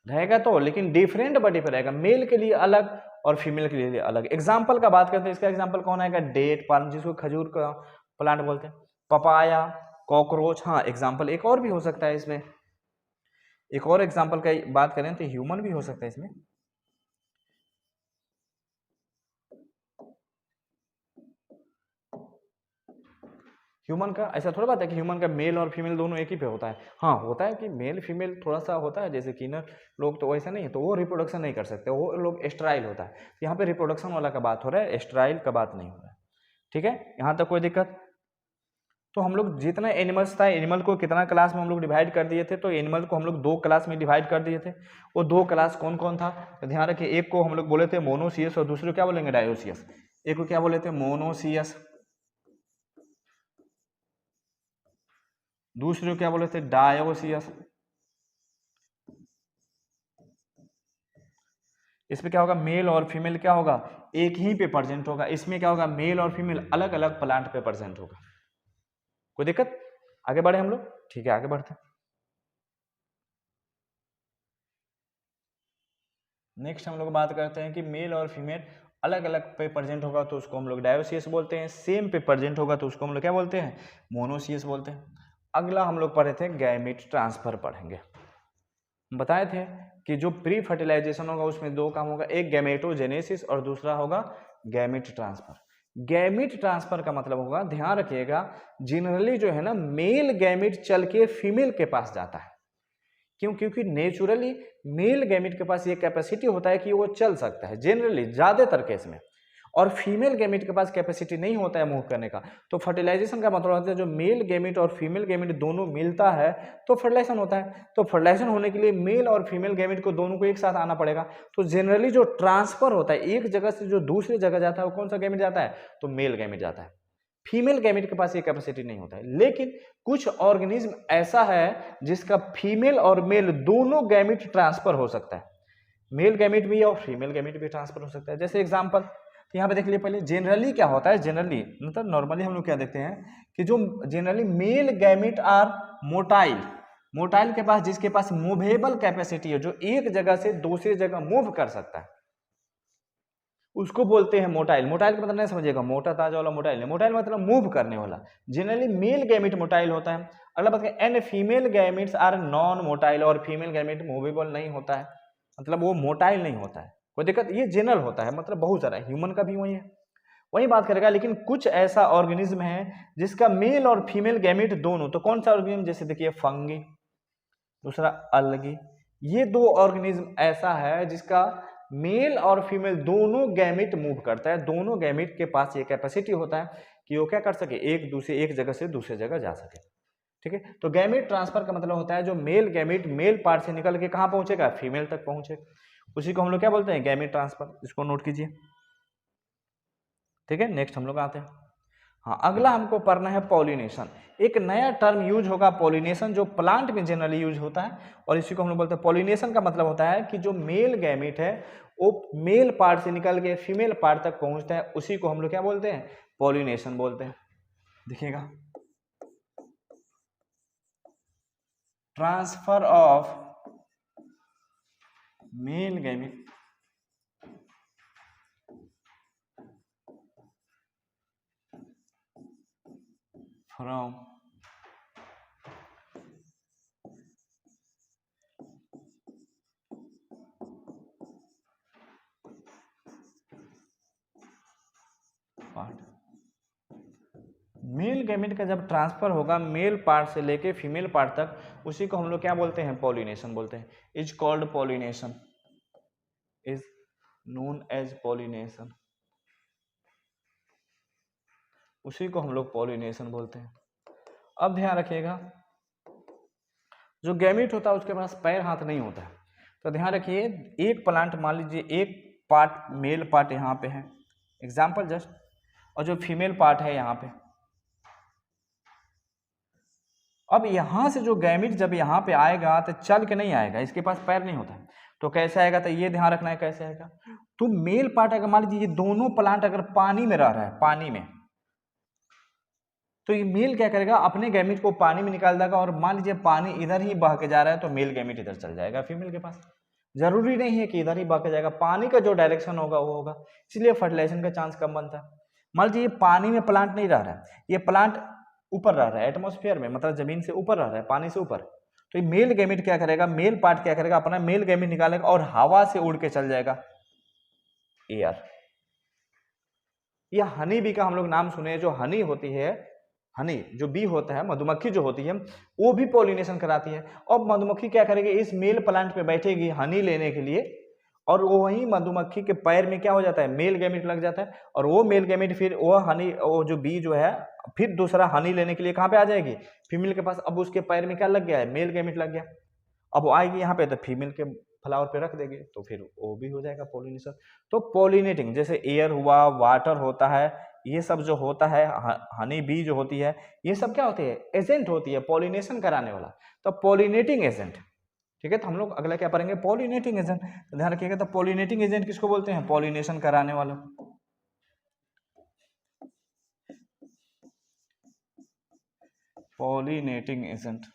S1: रहेगा, तो लेकिन डिफरेंट बॉडी पर रहेगा, मेल के लिए अलग और फीमेल के लिए अलग। एग्जांपल का बात करते हैं, इसका एग्जांपल कौन आएगा, डेट पाल्म, जिसको खजूर का प्लांट बोलते हैं, पपाया, कॉकरोच। हाँ एग्जांपल एक और भी हो सकता है इसमें, एक और एग्जांपल का बात करें तो ह्यूमन भी हो सकता है इसमें। ह्यूमन का ऐसा थोड़ा बात है कि ह्यूमन का मेल और फीमेल दोनों एक ही पे होता है। हाँ होता है कि मेल फीमेल थोड़ा सा होता है, जैसे किनर लोग तो वैसा नहीं है, तो वो रिप्रोडक्शन नहीं कर सकते, वो लोग एस्ट्राइल होता है। यहाँ पे रिप्रोडक्शन वाला का बात हो रहा है, एस्ट्राइल का बात नहीं हो रहा है, ठीक है। यहाँ तक कोई दिक्कत। तो हम लोग जितना एनिमल्स था, एनिमल को कितना क्लास में हम लोग डिवाइड कर दिए थे, तो एनिमल को हम लोग 2 क्लास में डिवाइड कर दिए थे। वो 2 क्लास कौन कौन था, तो ध्यान रखिए, एक को हम लोग बोले थे मोनोसियस और दूसरे को क्या बोलेंगे, डायोसियस। एक को क्या बोले थे, मोनोसियस, दूसरे को क्या बोले थे, डायोसियस। इसमें क्या होगा, मेल और फीमेल क्या होगा, एक ही पे प्रेजेंट होगा। इसमें क्या होगा, मेल और फीमेल अलग अलग प्लांट पे प्रेजेंट होगा। कोई दिक्कत? आगे बढ़े हम लोग, ठीक है आगे बढ़ते हैं। नेक्स्ट हम लोग बात करते हैं कि मेल और फीमेल अलग अलग पे प्रेजेंट होगा तो उसको हम लोग डायोसियस बोलते हैं, सेम पे प्रेजेंट होगा तो उसको हम लोग क्या बोलते हैं, मोनोसियस बोलते हैं। अगला हम लोग पढ़े थे गैमेट ट्रांसफर पढ़ेंगे। बताए थे कि जो प्री फर्टिलाइजेशन होगा उसमें दो काम होगा, एक गैमेटोजेनेसिस और दूसरा होगा गैमेट ट्रांसफर। गैमेट ट्रांसफर का मतलब होगा, ध्यान रखिएगा, जनरली जो है ना मेल गैमेट चल के फीमेल के पास जाता है। क्यों? क्योंकि नेचुरली मेल गैमेट के पास ये कैपेसिटी होता है कि वो चल सकता है जनरली ज्यादातर केस में, और फीमेल गैमेट के पास कैपेसिटी नहीं होता है मूव करने का। तो फर्टिलाइजेशन का मतलब होता है जो मेल गैमेट और फीमेल गैमेट दोनों मिलता है तो फर्टिलाइजेशन होता है। तो फर्टिलाइजेशन होने के लिए मेल और फीमेल गैमेट को दोनों को एक साथ आना पड़ेगा। तो जनरली जो ट्रांसफर होता है एक जगह से जो दूसरी जगह जाता है वो कौन सा गैमेट जाता है, तो मेल गैमेट जाता है। फीमेल गैमेट के पास ये कैपेसिटी नहीं होता है। लेकिन कुछ ऑर्गेनिज्म ऐसा है जिसका फीमेल और मेल दोनों गैमेट ट्रांसफर हो सकता है, मेल गैमेट भी और फीमेल गैमेट भी ट्रांसफर हो सकता है। जैसे एग्जांपल, तो यहाँ पे देख लिए पहले जनरली क्या होता है, जनरली मतलब नॉर्मली हम लोग क्या देखते हैं कि जो generally male gamete are motile, motile के पास जिसके पास मूवेबल कैपेसिटी है, जो एक जगह से दूसरी जगह मूव कर सकता है, उसको बोलते हैं मोटाइल। मोटाइल का मतलब नहीं समझिएगा मोटा ताजा वाला मोटाइल नहीं, मोटाइल मतलब मूव करने वाला। जनरली मेल गैमेट मोटाइल होता है। अगला बात है and female gametes are non motile, और फीमेल गैमेट मूवेबल नहीं होता है, मतलब वो मोटाइल नहीं होता है। कोई दिक्कत? ये जनरल होता है, मतलब बहुत सारा, ह्यूमन का भी वही है, वही बात करेगा। लेकिन कुछ ऐसा ऑर्गेनिज्म है जिसका मेल और फीमेल गैमेट दोनों, तो कौन सा ऑर्गेनिज्म, जैसे देखिए फंगी, दूसरा अलगी, ये दो ऑर्गेनिज्म ऐसा है जिसका मेल और फीमेल दोनों गैमेट मूव करता है, दोनों गैमेट के पास ये कैपेसिटी होता है कि वो क्या कर सके, एक जगह से दूसरी जगह जा सके। ठीक है, तो गैमेट ट्रांसफर का मतलब होता है जो मेल गैमेट मेल पार्ट से निकल के कहां पहुंचेगा, फीमेल तक पहुंचेगा, उसी को हम लोग क्या बोलते हैं, गैमेट ट्रांसफर। इसको नोट कीजिए। ठीक है, नेक्स्ट हम लोग आते हैं। हाँ, अगला हमको पढ़ना है पॉलिनेशन। एक नया टर्म यूज होगा पॉलिनेशन, जो प्लांट में जनरली यूज होता है, और इसी को हम लोग बोलते हैं पॉलिनेशन। का मतलब होता है कि जो मेल गैमेट है वो मेल पार्ट से निकल के फीमेल पार्ट तक पहुंचता है, उसी को हम लोग क्या बोलते हैं, पॉलिनेशन बोलते हैं। देखिएगा, transfer of male gamete from part. Male gamete का जब ट्रांसफर होगा मेल पार्ट से लेके फीमेल पार्ट तक, उसी को हम लोग क्या बोलते हैं, पॉलिनेशन बोलते हैं। Is called pollination, is known as pollination, उसी को हम लोग पॉलिनेशन बोलते हैं। अब ध्यान रखिएगा, जो गैमेट होता है उसके पास पैर हाथ नहीं होता है। तो ध्यान रखिए, एक प्लांट मान लीजिए एक पार्ट मेल पार्ट यहाँ पे है, एग्जाम्पल जस्ट, और जो फीमेल पार्ट है यहाँ पे। अब यहाँ से जो गैमेट जब यहाँ पे आएगा तो चल के नहीं आएगा, इसके पास पैर नहीं होता है, तो कैसे आएगा, तो ये ध्यान रखना है कैसे आएगा। तो मेल पार्ट अगर मान लीजिए ये दोनों प्लांट अगर पानी में रह रहा है, पानी में, तो ये मेल क्या करेगा, अपने गैमेट को पानी में निकाल देगा, और मान लीजिए पानी इधर ही बह के जा रहा है तो मेल गैमेट इधर चल जाएगा फीमेल के पास। जरूरी नहीं है कि इधर ही बह के जाएगा, पानी का जो डायरेक्शन होगा वो होगा, इसलिए फर्टिलाइजेशन का चांस कम बनता है। मान लीजिए ये पानी में प्लांट नहीं रह रहा है, ये प्लांट ऊपर रह रहा है एटमॉस्फेयर में, मतलब जमीन से ऊपर रह रहा है, पानी से ऊपर, तो ये मेल गैमेट क्या करेगा, मेल पार्ट क्या करेगा, अपना मेल गैमेट निकालेगा और हवा से उड़ के चल जाएगा एयर। यह हनी बी का हम लोग नाम सुने, जो हनी होती है, हनी जो बी होता है, मधुमक्खी जो होती है, वो भी पॉलिनेशन कराती है। और मधुमक्खी क्या करेगी, इस मेल प्लांट पे बैठेगी हनी लेने के लिए, और वो वही मधुमक्खी के पैर में क्या हो जाता है, मेल गैमेट लग जाता है, और वो मेल गैमेट फिर वो हनी, वो जो बी जो है फिर दूसरा हनी लेने के लिए कहाँ पे आ जाएगी, फीमेल के पास। अब उसके पैर में क्या लग गया है, मेल गैमेट लग गया। अब वो आएगी यहाँ पे तो फीमेल के फ्लावर पे रख देगी, तो फिर वो भी हो जाएगा पॉलिनेशन। तो पॉलिनेटिंग जैसे एयर हुआ, वाटर होता है, ये सब जो होता है, हनी बी जो होती है, ये सब क्या होती है, एजेंट होती है पॉलिनेशन कराने वाला, तो पॉलिनेटिंग एजेंट। ठीक है। तो हम लोग अगला क्या पढ़ेंगे, पॉलिनेटिंग एजेंट। तो ध्यान रखिएगा, तो पॉलिनेटिंग एजेंट किसको बोलते हैं, पॉलिनेशन कराने वाला। Pollinating agent.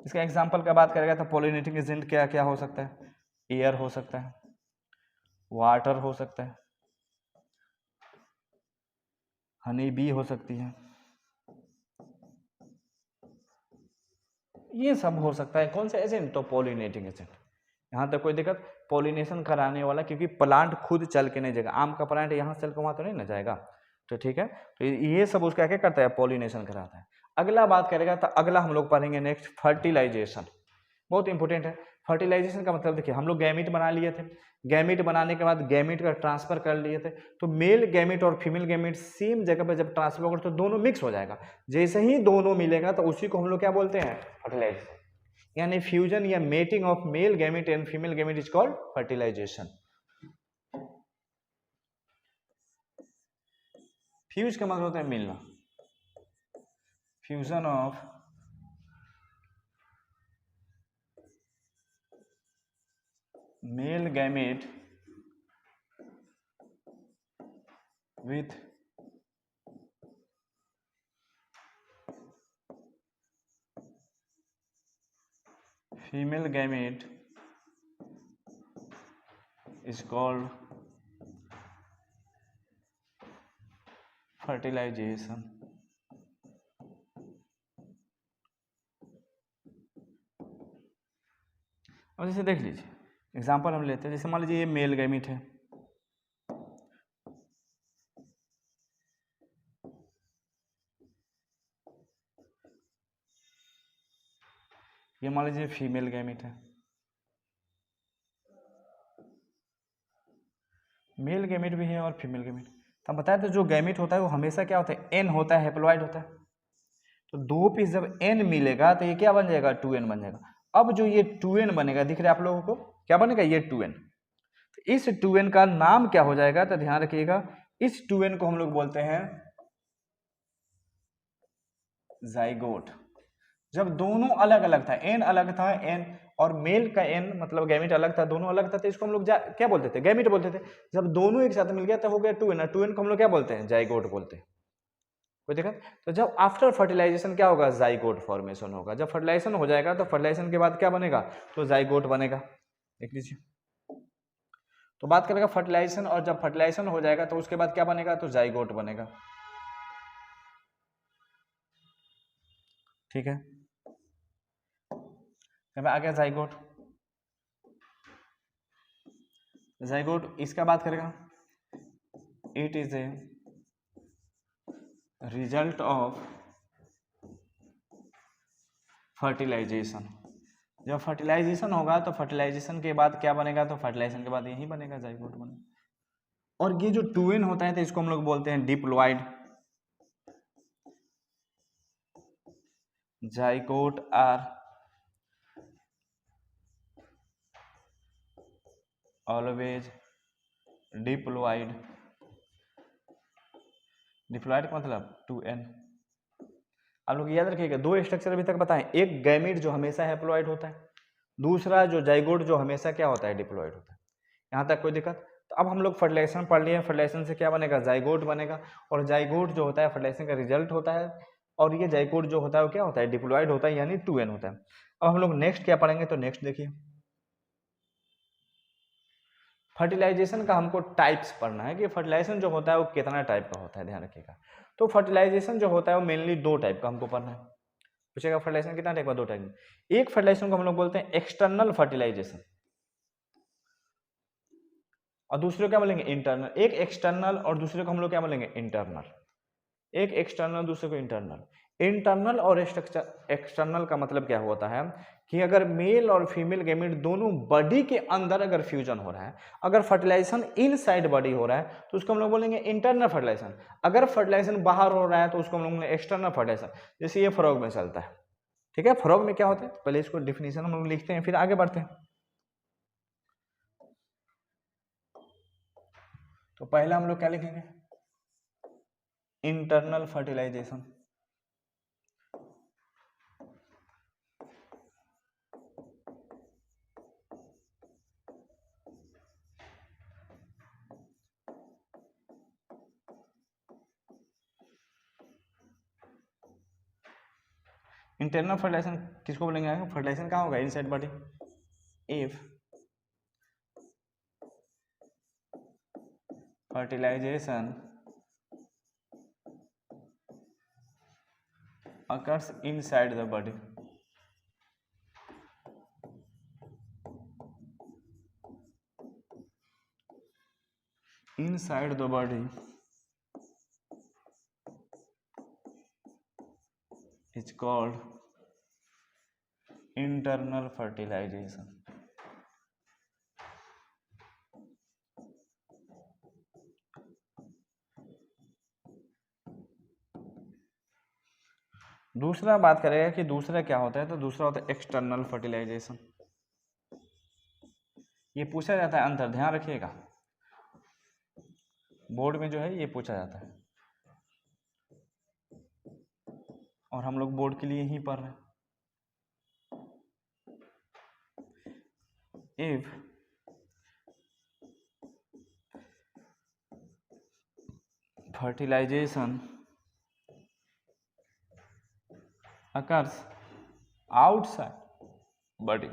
S1: इसका एग्जांपल का बात करेगा तो पॉलिनेटिंग एजेंट क्या क्या हो सकता है, एयर हो सकता है, वाटर हो सकता है, हनी बी हो सकती है, ये सब हो सकता है। कौन सा एजेंट, तो पॉलिनेटिंग एजेंट। यहाँ तक कोई दिक्कत, पॉलिनेशन कराने वाला, क्योंकि प्लांट खुद चल के नहीं जाएगा, आम का प्लांट यहाँ से चल के वहाँ तो नहीं ना जाएगा, तो ठीक है। तो ये सब उसका क्या करता है, पॉलिनेशन कराता है। अगला बात करेगा तो अगला हम लोग पढ़ेंगे नेक्स्ट फर्टिलाइजेशन, बहुत इंपॉर्टेंट है। फर्टिलाइजेशन का मतलब देखिए, हम लोग गैमीट बना लिए थे, गैमीट बनाने के बाद गैमीट का ट्रांसफर कर लिए थे, तो मेल गैमीट और फीमेल गैमीट सेम जगह पर जब ट्रांसफर होगा तो दोनों मिक्स हो जाएगा। जैसे ही दोनों मिलेगा तो उसी को हम लोग क्या बोलते हैं, फर्टिलाइजेशन। यानी फ्यूजन या mating of male gamete and female gamete is called fertilization. Fuse का मतलब होता है मिलना, fusion of male gamete with female gamete is called fertilization। अब जैसे देख लीजिए, एग्जांपल हम लेते हैं, जैसे मान लीजिए ये मेल गैमीट है, ये मान लीजिए फीमेल गैमीट है, मेल गैमीट भी है और फीमेल गैमीट। तो हम बताए थे जो गैमीट होता है वो हमेशा क्या होता है, एन होता है, हैप्लॉइड होता है। तो दो पीस जब एन मिलेगा तो ये क्या बन जाएगा, 2n बन जाएगा। अब जो ये 2n बनेगा, दिख रहा है आप लोगों को, क्या बनेगा, ये 2n। तो इस 2n का नाम क्या हो जाएगा, तो ध्यान रखिएगा, इस 2n को हम लोग बोलते हैं जाइगोट। जब दोनों अलग अलग था, एन अलग था, एन और मेल का एन मतलब गैमीट अलग था, दोनों अलग था, तो इसको हम लोग क्या बोलते थे, गैमीट बोलते थे। जब दोनों एक साथ मिल गया तो हो गया 2n, 2n को हम लोग क्या बोलते हैं, जाइगोट बोलते हैं। कोई दिक्कत। तो जब आफ्टर फर्टिलाइजेशन क्या होगा, जाइगोट फॉर्मेशन होगा। जब फर्टिलाइजेशन हो जाएगा तो फर्टिलाइजेशन के बाद क्या बनेगा, तो जाइगोट बनेगा। देख लीजिए, तो बात करेगा फर्टिलाइजेशन, और जब फर्टिलाइजेशन हो जाएगा तो उसके बाद क्या बनेगा, तो जाइगोट बनेगा। ठीक है, जब आ गया जाइगोट, जाइगोट इसका बात करेगा, it is a result of fertilization. जब फर्टिलाइजेशन होगा तो फर्टिलाइजेशन के बाद क्या बनेगा, तो फर्टिलाइजेशन के बाद यही बनेगा, जाइगोट बनेगा। और ये जो 2n होता है तो इसको हम लोग बोलते हैं diploid. Zygote are always diploid. Diploid का मतलब 2n। आप लोग याद रखिएगा, दो स्ट्रक्चर अभी तक बताएं, एक गैमीट जो हमेशा हैप्लॉइड होता है, दूसरा जो जाइगोट जो हमेशा क्या होता है, डिप्लॉइड होता है। यहाँ तक कोई दिक्कत। तो अब हम लोग फर्टिलाइजेशन पढ़ लिए, फर्टिलाइजेशन से क्या बनेगा, जाइगोट बनेगा। और जाइगोट जो होता है फर्टिलाइजेशन का रिजल्ट होता है, और ये जाइगोट जो होता है वो क्या होता है, डिप्लॉइड होता है, यानी 2n होता है। अब हम लोग नेक्स्ट क्या पढ़ेंगे, तो नेक्स्ट देखिए, फर्टिलाइजेशन का हमको टाइप्स पढ़ना है कि फर्टिलाइजेशन जो होता है वो कितना टाइप का होता है, ध्यान रखिएगा। तो फर्टिलाइजेशन जो होता है वो मेनली दो टाइप का हमको पढ़ना है। पूछेगा फर्टिलाइजेशन कितना टाइप का, दो टाइप। एक फर्टिलाइजेशन को हम लोग बोलते हैं एक्सटर्नल फर्टिलाइजेशन, और दूसरे को क्या बोलेंगे, इंटरनल। एक एक्सटर्नल और दूसरे को हम लोग क्या बोलेंगे, इंटरनल। एक एक्सटर्नल दूसरे को इंटरनल। इंटरनल और एक्सटर्नल का मतलब क्या होता है कि अगर मेल और फीमेल गैमीट दोनों बॉडी के अंदर अगर फ्यूजन हो रहा है, अगर फर्टिलाइजेशन इनसाइड बॉडी हो रहा है तो उसको हम लोग बोलेंगे इंटरनल फर्टिलाइजेशन। अगर फर्टिलाइजेशन बाहर हो रहा है तो उसको हम लोग बोलेंगे एक्सटर्नल फर्टिलाइजेशन। जैसे ये फ्रॉग में चलता है, ठीक है। फ्रॉग में क्या होता है, पहले इसको डिफिनेशन हम लोग लिखते हैं फिर आगे बढ़ते हैं। तो पहला हम लोग क्या लिखेंगे, इंटरनल फर्टिलाइजेशन। इंटरनल फर्टिलाइजेशन किसको बोलेंगे? फर्टिलाइजेशन कहाँ होगा? Inside body. If fertilization occurs inside the body, inside the body is called internal fertilization. दूसरा बात करेगा कि दूसरा क्या होता है, तो दूसरा होता है एक्सटर्नल फर्टिलाइजेशन। ये पूछा जाता है अंतर, ध्यान रखिएगा, बोर्ड में जो है ये पूछा जाता है और हम लोग बोर्ड के लिए ही पढ़ रहे हैं। If fertilization occurs outside body,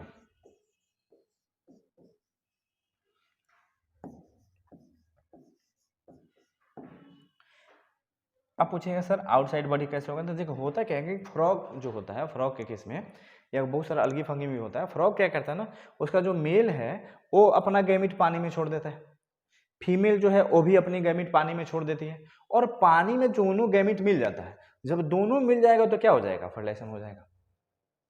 S1: आप पूछेंगे सर आउटसाइड बॉडी कैसे होगा? तो देखो होता क्या है कि फ्रॉग जो होता है, फ्रॉग के केस में या बहुत सारा अलगी फंगी भी होता है, फ्रॉग क्या करता है ना, उसका जो मेल है वो अपना गैमीट पानी में छोड़ देता है, फीमेल जो है वो भी अपनी गैमीट पानी में छोड़ देती है, और पानी में दोनों गैमीट मिल जाता है। जब दोनों मिल जाएगा तो क्या हो जाएगा? फर्टिलाइजेशन हो जाएगा।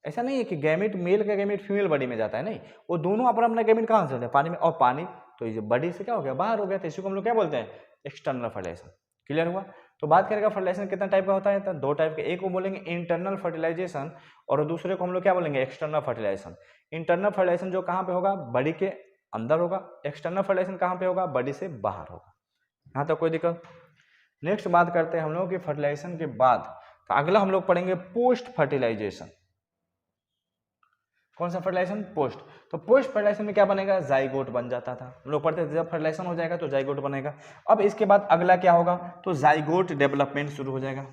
S1: ऐसा नहीं है कि गैमीट मेल का गैमीट फीमेल बॉडी में जाता है, नहीं, वो दोनों अपना अपना गैमीट कहाँ से होता है? पानी में, और पानी तो ये बॉडी से क्या हो गया? बाहर हो गया, तो इसी को हम लोग क्या बोलते हैं? External fertilisation. क्लियर हुआ? तो बात करेगा फर्टिलाइजेशन कितना टाइप का होता है? तो दो टाइप के, एक को बोलेंगे इंटरनल फर्टिलाइजेशन और दूसरे को हम लोग क्या बोलेंगे? External fertilisation. इंटरनल फर्टिलाइजेशन जो कहाँ पे होगा? बॉडी के अंदर होगा। एक्सटर्नल फर्टिलाइजेशन कहाँ पे होगा? बॉडी से बाहर होगा। यहाँ तक कोई दिक्कत? नेक्स्ट बात करते हैं हम लोग कि फर्टिलाइजेशन के बाद, तो अगला हम लोग पढ़ेंगे पोस्ट फर्टिलाइजेशन। कौन सा फर्टिलाइजेशन? पोस्ट। तो पोस्ट फर्टिलाइजेशन में क्या बनेगा? जाइगोट बन जाता था, हम लोग पढ़ते थे जब फर्टिलाइजेशन हो जाएगा तो जाइगोट बनेगा। अब इसके बाद अगला क्या होगा? तो जाइगोट डेवलपमेंट शुरू हो जाएगा,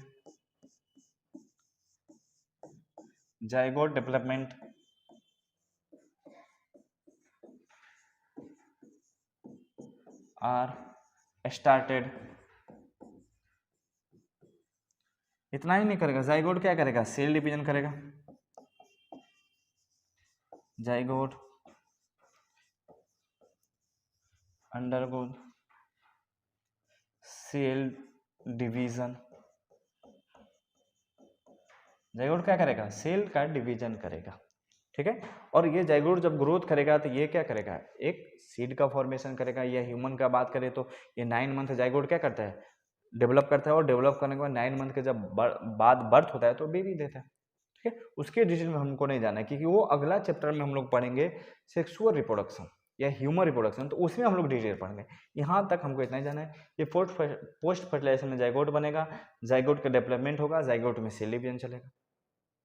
S1: जाइगोट डेवलपमेंट आर स्टार्टेड। इतना ही नहीं करेगा, जाइगोट क्या करेगा? सेल डिवीजन करेगा, zygote undergo cell division. Zygote क्या करेगा? सेल का डिवीजन करेगा, ठीक है। और ये जाइगोट जब ग्रोथ करेगा तो ये क्या करेगा? एक सीड का फॉर्मेशन करेगा। या ह्यूमन का बात करें तो ये 9 मंथ जाइगोट क्या करता है? डेवलप करता है, और डेवलप करने के बाद 9 मंथ के जब बाद बर्थ होता है तो बेबी देता है, ठीक है। उसके डिटेल में हमको नहीं जाना है, क्योंकि वो अगला चैप्टर में हम लोग पढ़ेंगे सेक्सुअल रिप्रोडक्शन या ह्यूमन रिप्रोडक्शन, तो उसमें हम लोग डिटेल पढ़ेंगे। यहाँ तक हमको इतना ही जाना है। ये पोस्ट फर्टिलाइजेशन में जाइगोट बनेगा, जाइगोट का डेवलपमेंट होगा, जाइगोट में सेल डिवीजन चलेगा।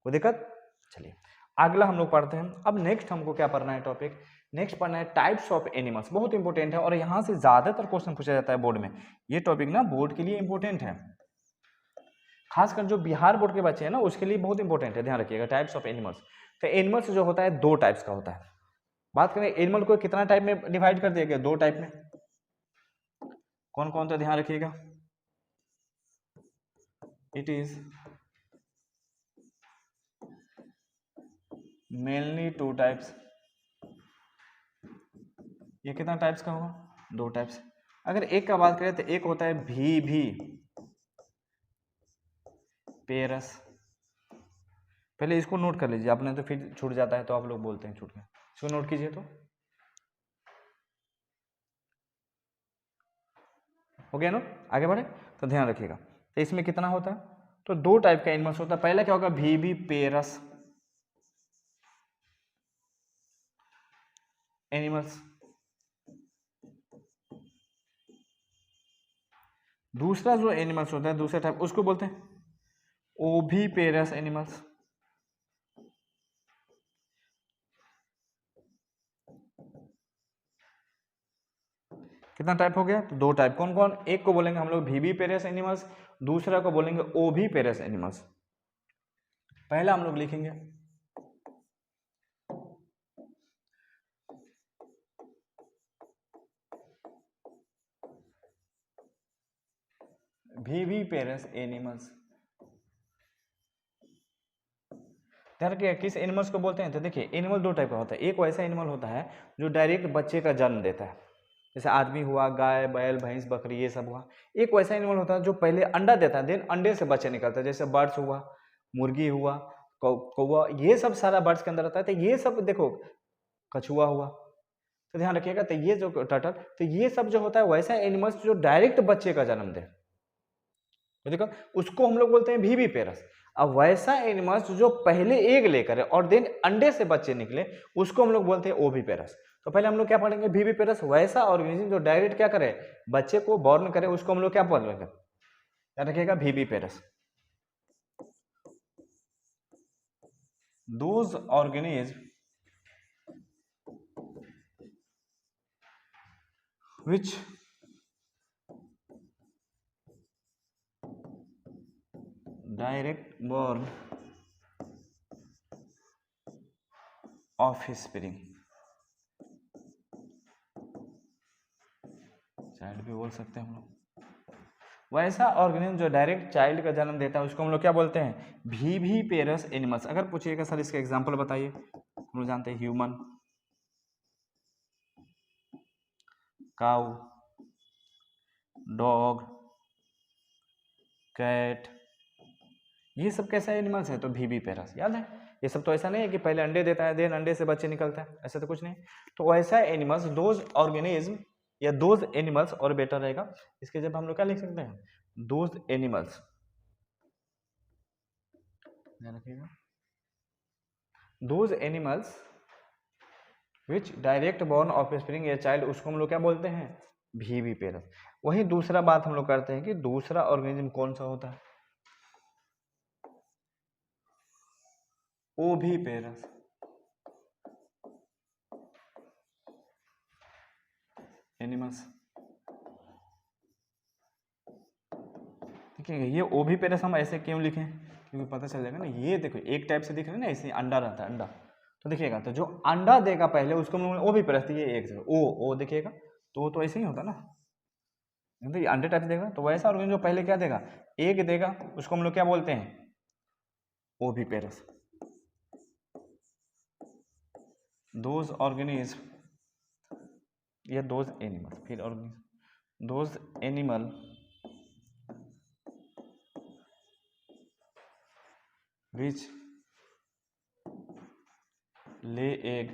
S1: कोई दिक्कत? चलिए अगला हम लोग पढ़ते हैं। अब नेक्स्ट हमको क्या पढ़ना है टॉपिक? नेक्स्ट पढ़ना है टाइप्स ऑफ एनिमल्स। बहुत इंपॉर्टेंट है और यहाँ से ज्यादातर क्वेश्चन पूछा जाता है बोर्ड में। ये टॉपिक ना बोर्ड के लिए इंपॉर्टेंट है, खासकर जो बिहार बोर्ड के बच्चे हैं ना उसके लिए बहुत इंपॉर्टेंट है, ध्यान रखिएगा। टाइप्स ऑफ एनिमल्स, तो एनिमल्स जो होता है दो टाइप्स का होता है। बात करें एनिमल को कितना टाइप में डिवाइड कर दिया गया? दो टाइप में। कौन कौन सा? ध्यान रखिएगा, it is mainly two types. ये कितना टाइप्स का होगा? दो टाइप्स। अगर एक का बात करें तो एक होता है भी पेरस। पहले इसको नोट कर लीजिए, आपने तो फिर छूट जाता है तो आप लोग बोलते हैं छूट गया। इसको नोट कीजिए। तो हो गया ना? आगे बढ़े तो ध्यान रखिएगा। तो इसमें कितना होता है? तो दो टाइप का एनिमल्स होता है। पहला क्या होगा? भी पेरस एनिमल्स। दूसरा जो एनिमल्स होता है दूसरा टाइप, उसको बोलते हैं ओभी पेरस एनिमल्स। कितना टाइप हो गया? तो दो टाइप। कौन कौन? एक को बोलेंगे हम लोग भी पेरस एनिमल्स, दूसरा को बोलेंगे ओभी पेरस एनिमल्स। पहला हम लोग लिखेंगे viviparous एनिमल्स। ध्यान रखिए किस एनिमल्स को बोलते हैं, तो देखिए एनिमल दो टाइप का होता है। एक वैसा एनिमल होता है जो डायरेक्ट बच्चे का जन्म देता है, जैसे आदमी हुआ, गाय बैल भैंस बकरी ये सब हुआ। एक वैसा एनिमल होता है जो पहले अंडा देता है, देन अंडे से बच्चे निकलता है, जैसे बर्ड्स हुआ, मुर्गी हुआ, कौवा, ये सब सारा बर्ड्स के अंदर आता है। तो ये सब देखो, कछुआ हुआ, तो ध्यान रखिएगा। तो ये जो टर्टल, तो ये सब जो होता है वैसा एनिमल्स जो डायरेक्ट बच्चे का जन्म दे, तो देखो उसको हम लोग बोलते हैं विविपेरस। अब वैसा एनिमल्स जो पहले एग लेकर और देन अंडे से बच्चे निकले, उसको हम लोग बोलते हैं ओविपेरस। तो पहले हम लोग क्या पढ़ेंगे, विविपेरस, वैसा ऑर्गेनिज्म जो डायरेक्ट क्या करे, बच्चे को बॉर्न करे, उसको हम लोग क्या बोलेंगे, याद रखिएगा viviparous. Those organism which direct born offspring, child भी बोल सकते हैं हम लोग। वैसा ऑर्गेनिज्म जो डायरेक्ट चाइल्ड का जन्म देता है उसको हम लोग क्या बोलते हैं, विविपेरस एनिमल्स। अगर पूछिएगा सर इसका एग्जांपल बताइए, हम लोग जानते हैं ह्यूमन, काऊ, डॉग, कैट, ये सब कैसा एनिमल्स है, तो विविपेरस। याद है, ये सब तो ऐसा नहीं है कि पहले अंडे देता है देन अंडे से बच्चे निकलता है, ऐसा तो कुछ नहीं। तो वैसा एनिमल्स, दोज ऑर्गेनिज्म या दोज एनिमल्स, और बेटर रहेगा इसके जब हम लोग क्या लिख सकते हैं, दोज एनिमल्स, ध्यान रखिएगा, those animals which direct born offspring या चाइल्ड, उसको हम लोग क्या बोलते हैं, विविपेरस। वही दूसरा बात हम लोग करते हैं कि दूसरा ऑर्गेनिज्म कौन सा होता है, ओविपेरस। एनिमल्स ठीक है, ये ओविपेरस हम ऐसे क्यों लिखें, क्योंकि पता चल जाएगा ना, ये देखो एक टाइप से दिख रहा है ना, ऐसे अंडा रहता है, अंडा, तो देखिएगा, तो जो अंडा देगा पहले उसको हम लोग ओविपेरस, ये एक से ओ देखिएगा, तो ऐसे ही होता ना, तो ये अंडे टाइप देगा। तो वैसा ऑर्गेनिज्म जो पहले क्या देगा, एग देगा, उसको हम लोग क्या बोलते हैं, ओविपेरस। दोज ऑर्गेनिज्म या दोज एनिमल, फिर organism, those animal which lay egg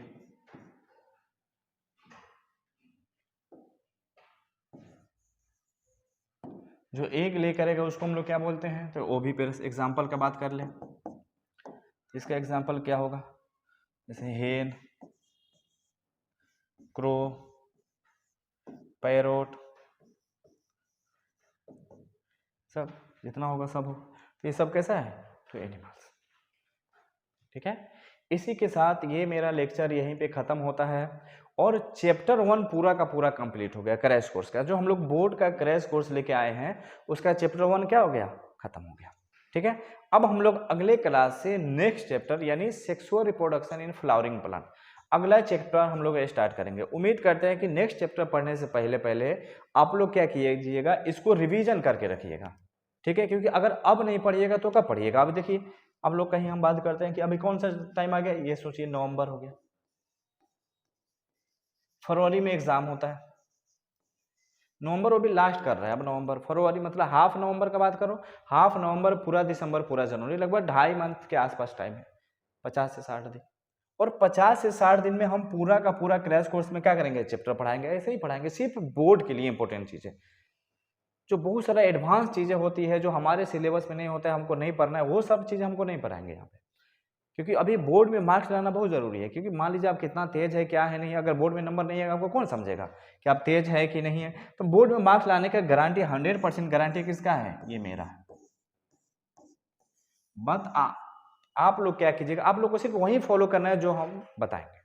S1: जो एग ले करेगा उसको हम लोग क्या बोलते हैं, तो ओविपेरस। एग्जाम्पल का बात कर लें, इसका एग्जाम्पल क्या होगा, जैसे हेन, क्रो, पैरोट, सब जितना होगा सब हो, तो ये सब कैसा है, तो एनिमल्स। ठीक है, इसी के साथ ये मेरा लेक्चर यहीं पे खत्म होता है और चैप्टर 1 पूरा का पूरा कंप्लीट हो गया क्रैश कोर्स का। जो हम लोग बोर्ड का क्रैश कोर्स लेके आए हैं उसका चैप्टर 1 क्या हो गया, खत्म हो गया। ठीक है, अब हम लोग अगले क्लास से नेक्स्ट चैप्टर यानी sexual reproduction in flowering plant, अगला चैप्टर हम लोग स्टार्ट करेंगे। उम्मीद करते हैं कि नेक्स्ट चैप्टर पढ़ने से पहले पहले आप लोग क्या कीजिएगा, इसको रिवीजन करके रखिएगा। ठीक है, क्योंकि अगर अब नहीं पढ़िएगा तो कब पढ़िएगा। अब देखिए अब लोग कहीं हम बात करते हैं कि अभी कौन सा टाइम आ गया, ये सोचिए नवंबर हो गया, फरवरी में एग्जाम होता है, नवंबर वो भी लास्ट कर रहा है, अब नवंबर फरवरी मतलब हाफ नवंबर का बात करो, हाफ नवंबर पूरा दिसंबर पूरा जनवरी, लगभग 2.5 मंथ के आसपास टाइम है, 50 से 60 दिन। और 50 से 60 दिन में हम पूरा का पूरा क्रैश कोर्स में क्या करेंगे, चैप्टर पढ़ाएंगे, ऐसे ही पढ़ाएंगे, सिर्फ बोर्ड के लिए इंपॉर्टेंट चीजें। जो बहुत सारा एडवांस चीजें होती है जो हमारे सिलेबस में नहीं होता है, हमको नहीं पढ़ना है, वो सब चीजें हमको नहीं पढ़ाएंगे यहाँ पे, क्योंकि अभी बोर्ड में मार्क्स लाना बहुत जरूरी है। क्योंकि मान लीजिए आप कितना तेज है क्या है नहीं, अगर बोर्ड में नंबर नहीं है आपको कौन समझेगा कि आप तेज है कि नहीं है। तो बोर्ड में मार्क्स लाने का गारंटी 100% गारंटी किसका है, ये मेरा है। बट आप लोग क्या कीजिएगा, आप लोग को सिर्फ वही फॉलो करना है जो हम बताएंगे।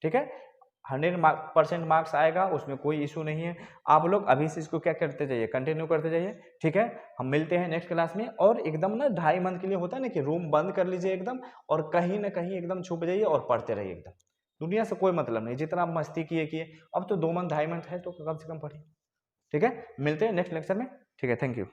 S1: ठीक है, 100% मार्क्स आएगा, उसमें कोई इशू नहीं है। आप लोग अभी से इसको क्या करते जाइए, कंटिन्यू करते जाइए, ठीक है। हम मिलते हैं नेक्स्ट क्लास में। और एकदम ना 2.5 मंथ के लिए होता है ना कि रूम बंद कर लीजिए एकदम, और कहीं ना कहीं एकदम छुप जाइए और पढ़ते रहिए एकदम। दुनिया से कोई मतलब नहीं, जितना आप मस्ती किए। अब तो 2 मंथ 2.5 मंथ है तो कम से कम पढ़िए, ठीक है। मिलते हैं नेक्स्ट लेक्चर में, ठीक है। Thank you.